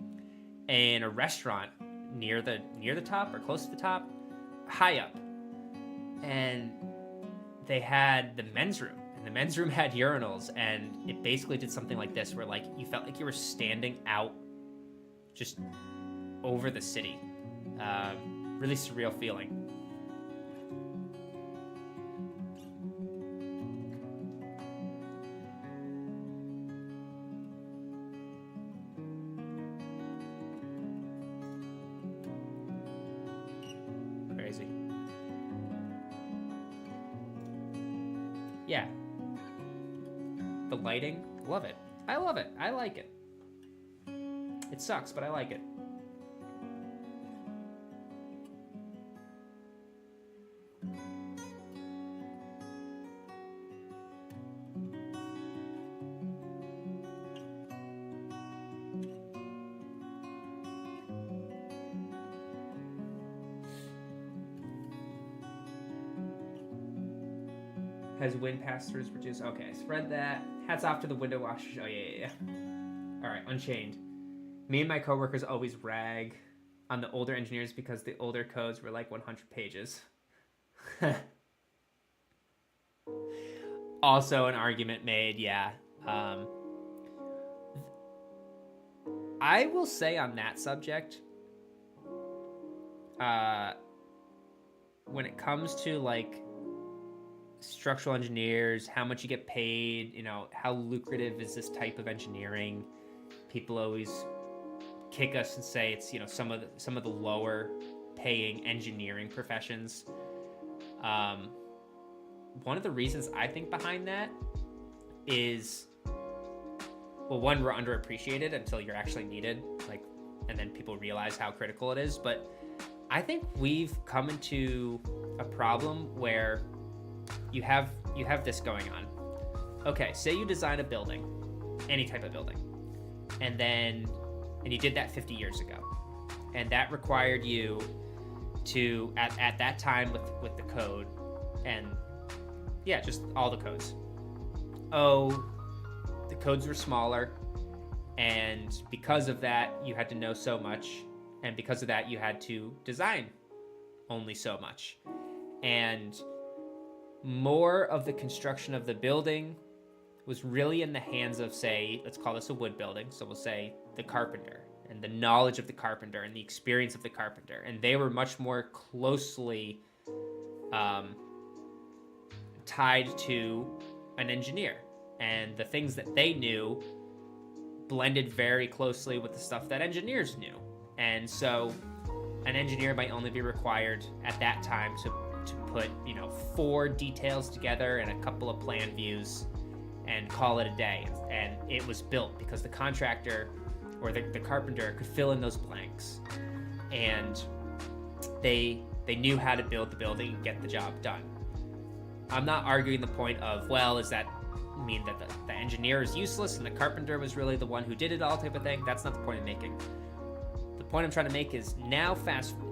in a restaurant near the top or close to the top, high up, and they had the men's room, and the men's room had urinals, and it basically did something like this, where like you felt like you were standing out just over the city. Really surreal feeling. Crazy. Yeah. The lighting, love it. I love it. I like it. It sucks, but I like it. Has wind pass-throughs reduced? Okay, spread that. Hats off to the window washers. Oh, yeah. All right, Unchained. Me and my coworkers always rag on the older engineers because the older codes were like 100 pages. Also an argument made, yeah. I will say on that subject, when it comes to like structural engineers, how much you get paid, you know, how lucrative is this type of engineering, people always kick us and say it's, you know, some of the lower paying engineering professions. One of the reasons I think behind that is, well, one, we're underappreciated until you're actually needed, like, and then people realize how critical it is. But I think we've come into a problem where you have this going on. Okay, say you design a building, any type of building, and you did that 50 years ago, and that required you to at that time with the code, and yeah, just all the codes. Oh, the codes were smaller, and because of that you had to know so much, and because of that you had to design only so much, and more of the construction of the building was really in the hands of, say, let's call this a wood building, so we'll say the carpenter, and the knowledge of the carpenter and the experience of the carpenter, and they were much more closely tied to an engineer, and the things that they knew blended very closely with the stuff that engineers knew. And so an engineer might only be required at that time to put, you know, 4 details together and a couple of plan views and call it a day. And it was built because the contractor or the carpenter could fill in those blanks. And they knew how to build the building and get the job done. I'm not arguing the point of, well, does that mean that the engineer is useless and the carpenter was really the one who did it all type of thing? That's not the point I'm making. The point I'm trying to make is now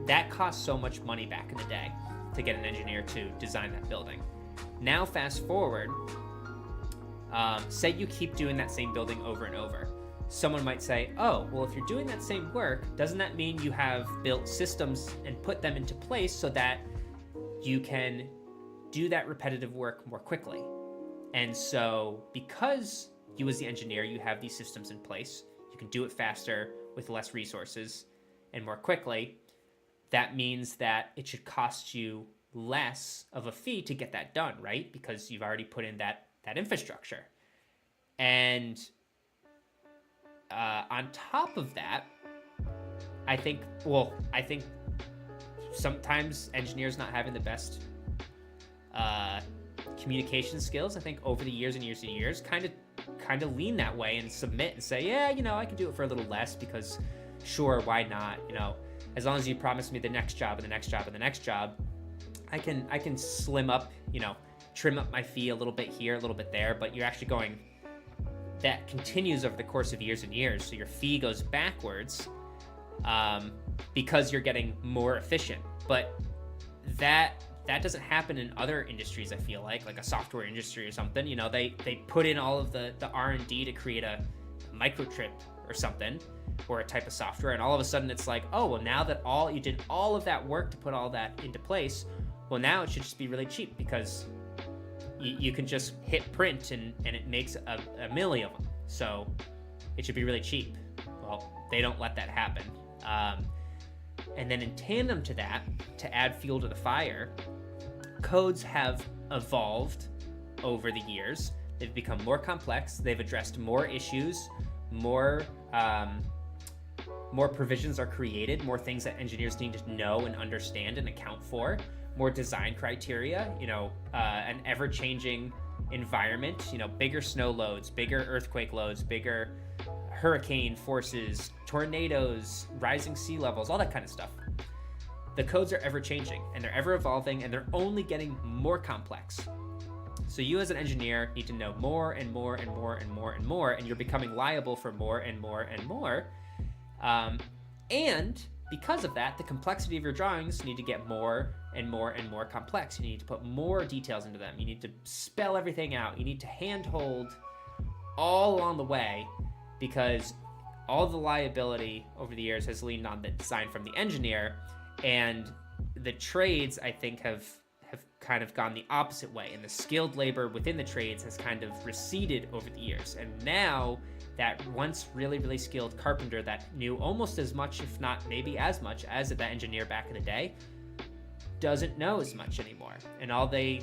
that cost so much money back in the day to get an engineer to design that building. Now fast forward, say you keep doing that same building over and over. Someone might say, oh, well, if you're doing that same work, doesn't that mean you have built systems and put them into place so that you can do that repetitive work more quickly? And so because you as the engineer, you have these systems in place, you can do it faster with less resources and more quickly, that means that it should cost you less of a fee to get that done, right? Because you've already put in that infrastructure. And on top of that, I think sometimes engineers not having the best communication skills, I think over the years and years and years, kind of lean that way and submit and say, yeah, I can do it for a little less because sure, why not? As long as you promise me the next job and the next job and the next job, I can slim up, trim up my fee a little bit here, a little bit there, but you're actually going, that continues over the course of years and years. So your fee goes backwards because you're getting more efficient. But that doesn't happen in other industries, I feel like a software industry or something. They put in all of the R&D to create a microchip or something, or a type of software, and all of a sudden it's like, oh, well, now that you did all of that work to put all that into place, well, now it should just be really cheap because you can just hit print and it makes a million of them. So it should be really cheap. Well, they don't let that happen. And then in tandem to that, to add fuel to the fire, codes have evolved over the years. They've become more complex. They've addressed more issues, more provisions are created, more things that engineers need to know and understand and account for, more design criteria, an ever-changing environment, bigger snow loads, bigger earthquake loads, bigger hurricane forces, tornadoes, rising sea levels, all that kind of stuff. The codes are ever-changing, and they're ever-evolving, and they're only getting more complex. So you as an engineer need to know more and more and more and more and more, and you're becoming liable for more and more and more. And because of that, the complexity of your drawings need to get more and more and more complex. You need to put more details into them. You need to spell everything out. You need to handhold all along the way, because all the liability over the years has leaned on the design from the engineer, and the trades, I think, have kind of gone the opposite way, and the skilled labor within the trades has kind of receded over the years. And now that once really, really skilled carpenter that knew almost as much, if not maybe as much as that engineer back in the day, doesn't know as much anymore. And all they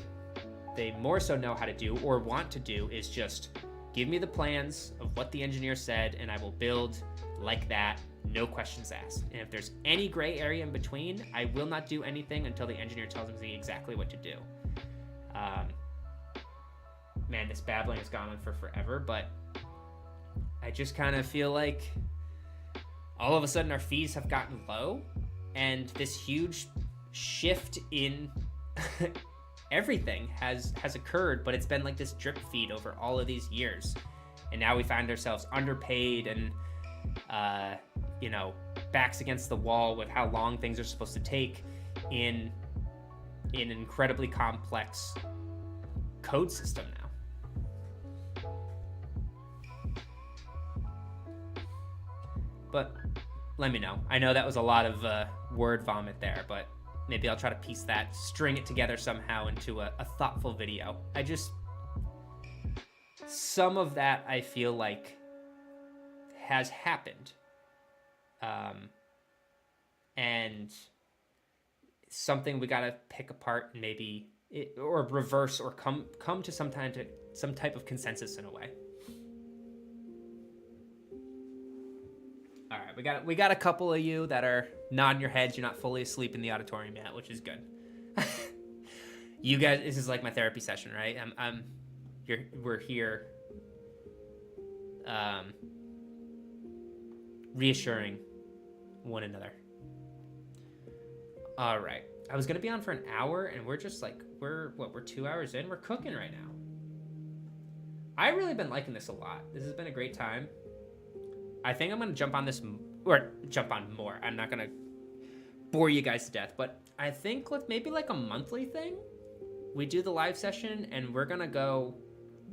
more so know how to do or want to do is just give me the plans of what the engineer said, and I will build like that, no questions asked. And if there's any gray area in between, I will not do anything until the engineer tells me exactly what to do. Man, this babbling has gone on for forever, but I just kind of feel like all of a sudden our fees have gotten low, and this huge shift in everything has occurred, but it's been like this drip feed over all of these years. And now we find ourselves underpaid and backs against the wall with how long things are supposed to take in an incredibly complex code system now. But let me know. I know that was a lot of word vomit there, but maybe I'll try to string it together somehow into a thoughtful video. Some of that I feel like has happened. And something we gotta pick apart and maybe or reverse or come to some type of consensus in a way. All right, we got a couple of you that are nodding your heads. You're not fully asleep in the auditorium yet, which is good. You guys, this is like my therapy session, right? We're here, reassuring one another. All right, I was gonna be on for an hour, and we're just like we're 2 hours in. We're cooking right now. I've really been liking this a lot. This has been a great time. I think I'm gonna jump on more. I'm not gonna bore you guys to death, but I think maybe like a monthly thing. We do the live session, and we're gonna go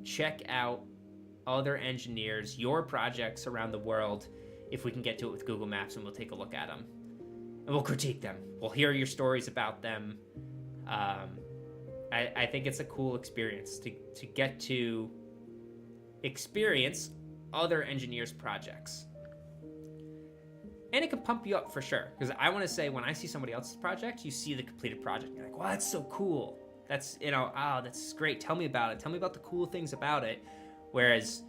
check out other engineers, your projects around the world, if we can get to it with Google Maps, and we'll take a look at them. And we'll critique them. We'll hear your stories about them. I think it's a cool experience to get to experience other engineers' projects. And it can pump you up for sure. Because I want to say, when I see somebody else's project, you see the completed project. You're like, wow, that's so cool. That's, you know, oh, that's great. Tell me about it. Tell me about the cool things about it. Whereas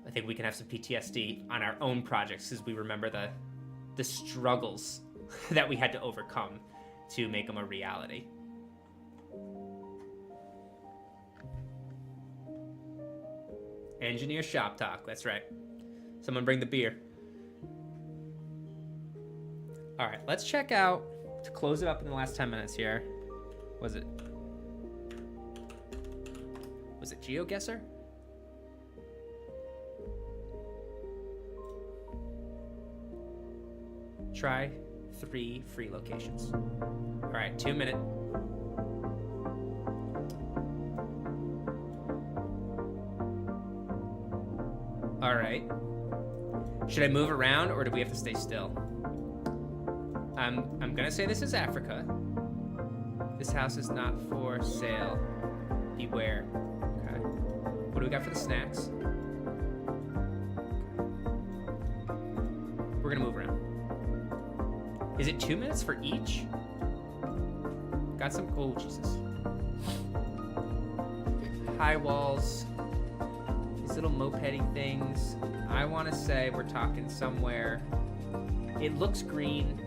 I think we can have some PTSD on our own projects because we remember the struggles that we had to overcome to make them a reality. Engineer shop talk. That's right. Someone bring the beer. All right, let's check out, to close it up in the last 10 minutes here. Was it GeoGuessr? Try 3 free locations. All right, 2 minute. All right. Should I move around or do we have to stay still? I'm gonna say this is Africa. This house is not for sale. Beware. Okay. What do we got for the snacks? We're gonna move around. Is it 2 minutes for each? Got some, oh Jesus. High walls. These little mopeding things. I wanna say we're talking somewhere. It looks green.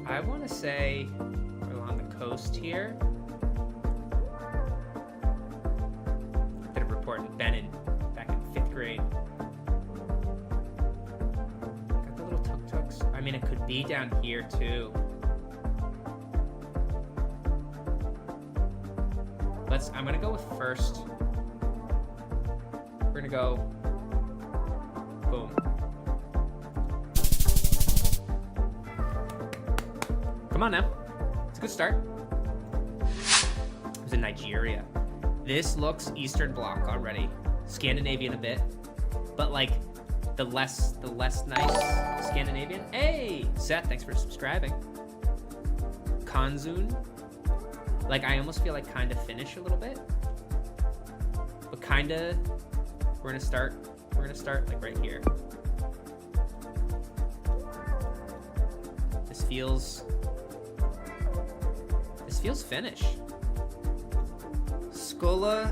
I want to say we're along the coast here. I did a report in Benin back in 5th grade. Got the little tuk-tuks. I mean, it could be down here too. I'm gonna go with first. We're gonna go, boom. Come on now. It's a good start. It was in Nigeria. This looks Eastern Bloc already. Scandinavian a bit. But like the less nice Scandinavian. Hey, Seth, thanks for subscribing. Kanzun. Like I almost feel like kinda Finnish a little bit. But kinda we're gonna start like right here. This feels Finnish. Skola.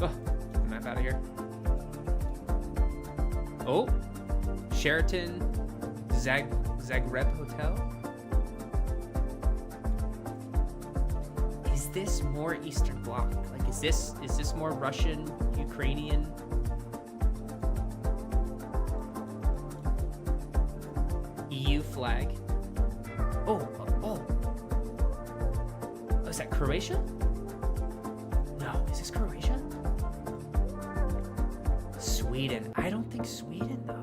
Oh, get the map out of here. Oh, Sheraton Zagreb Hotel. Is this more Eastern Bloc? Like, is this more Russian, Ukrainian? EU flag. Oh, is that Croatia? No, is this Croatia? Sweden. I don't think Sweden though.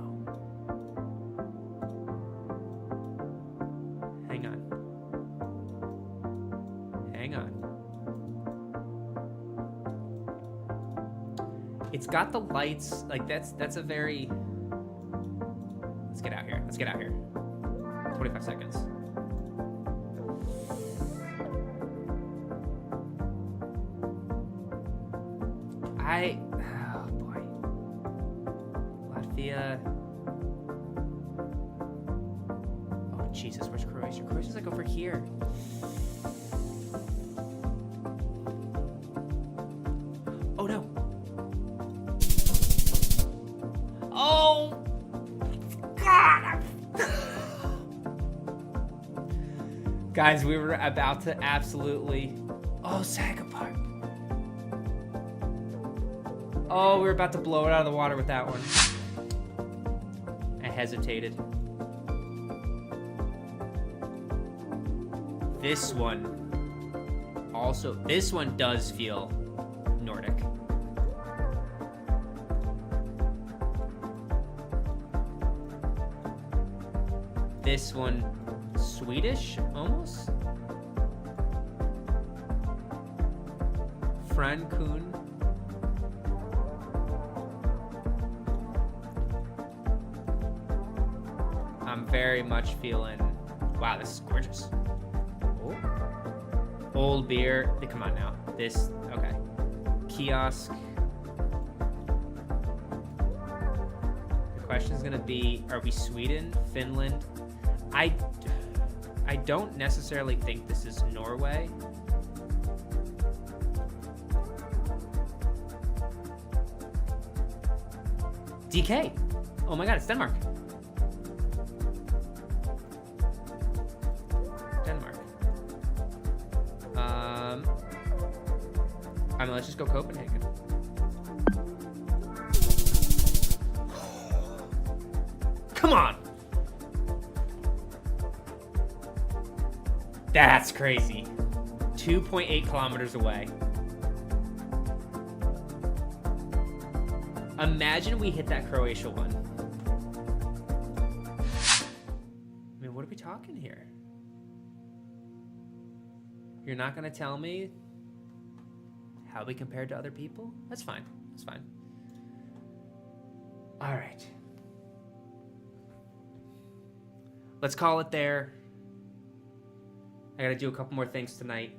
Hang on. It's got the lights, like that's a very, let's get out here. 25 seconds. Oh boy. Latvia. Oh Jesus, where's Croatia? Croatia's like over here. Oh no. Oh God. Guys, we were about to absolutely, oh, Sagapart. Oh, we were about to blow it out of the water with that one. I hesitated. This one also, this one does feel Nordic. this one Swedish, almost? Frankun. I'm very much feeling, wow, this is gorgeous. Oh. Old beer, come on now. This, okay. Kiosk. The question is gonna be, are we Sweden, Finland? I don't necessarily think this is Norway. DK. Oh my god, it's Denmark. I mean, let's just go Copenhagen. Come on! That's crazy. 2.8 kilometers away. Imagine we hit that Croatia one. I mean, what are we talking here? You're not gonna tell me how we compared to other people? That's fine. That's fine. All right. Let's call it there. I gotta do a couple more things tonight.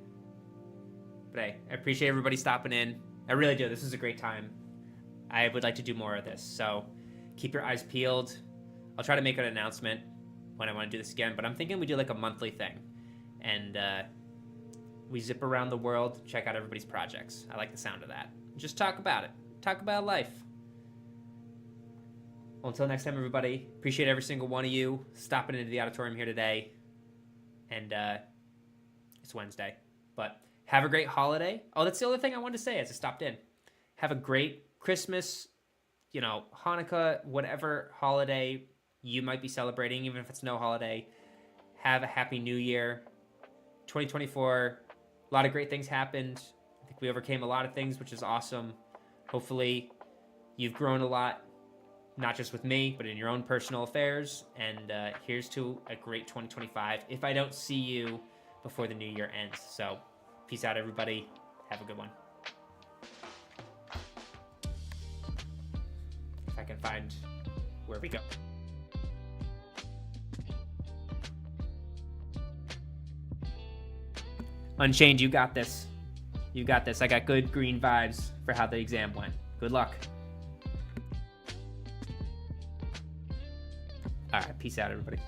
But hey, I appreciate everybody stopping in. I really do. This is a great time. I would like to do more of this. So keep your eyes peeled. I'll try to make an announcement when I want to do this again. But I'm thinking we do like a monthly thing. And we zip around the world, check out everybody's projects. I like the sound of that. Just talk about it. Talk about life. Well, until next time, everybody, appreciate every single one of you stopping into the auditorium here today. And it's Wednesday. But have a great holiday. Oh, that's the other thing I wanted to say as I stopped in. Have a great Christmas, you know, Hanukkah, whatever holiday you might be celebrating, even if it's no holiday. Have a happy new year. 2024, a lot of great things happened. I think we overcame a lot of things, which is awesome. Hopefully you've grown a lot, not just with me, but in your own personal affairs. And here's to a great 2025 if I don't see you before the new year ends. So peace out, everybody. Have a good one. If I can find where we go. Unchained, you got this. You got this. I got good green vibes for how the exam went. Good luck. All right, peace out, everybody.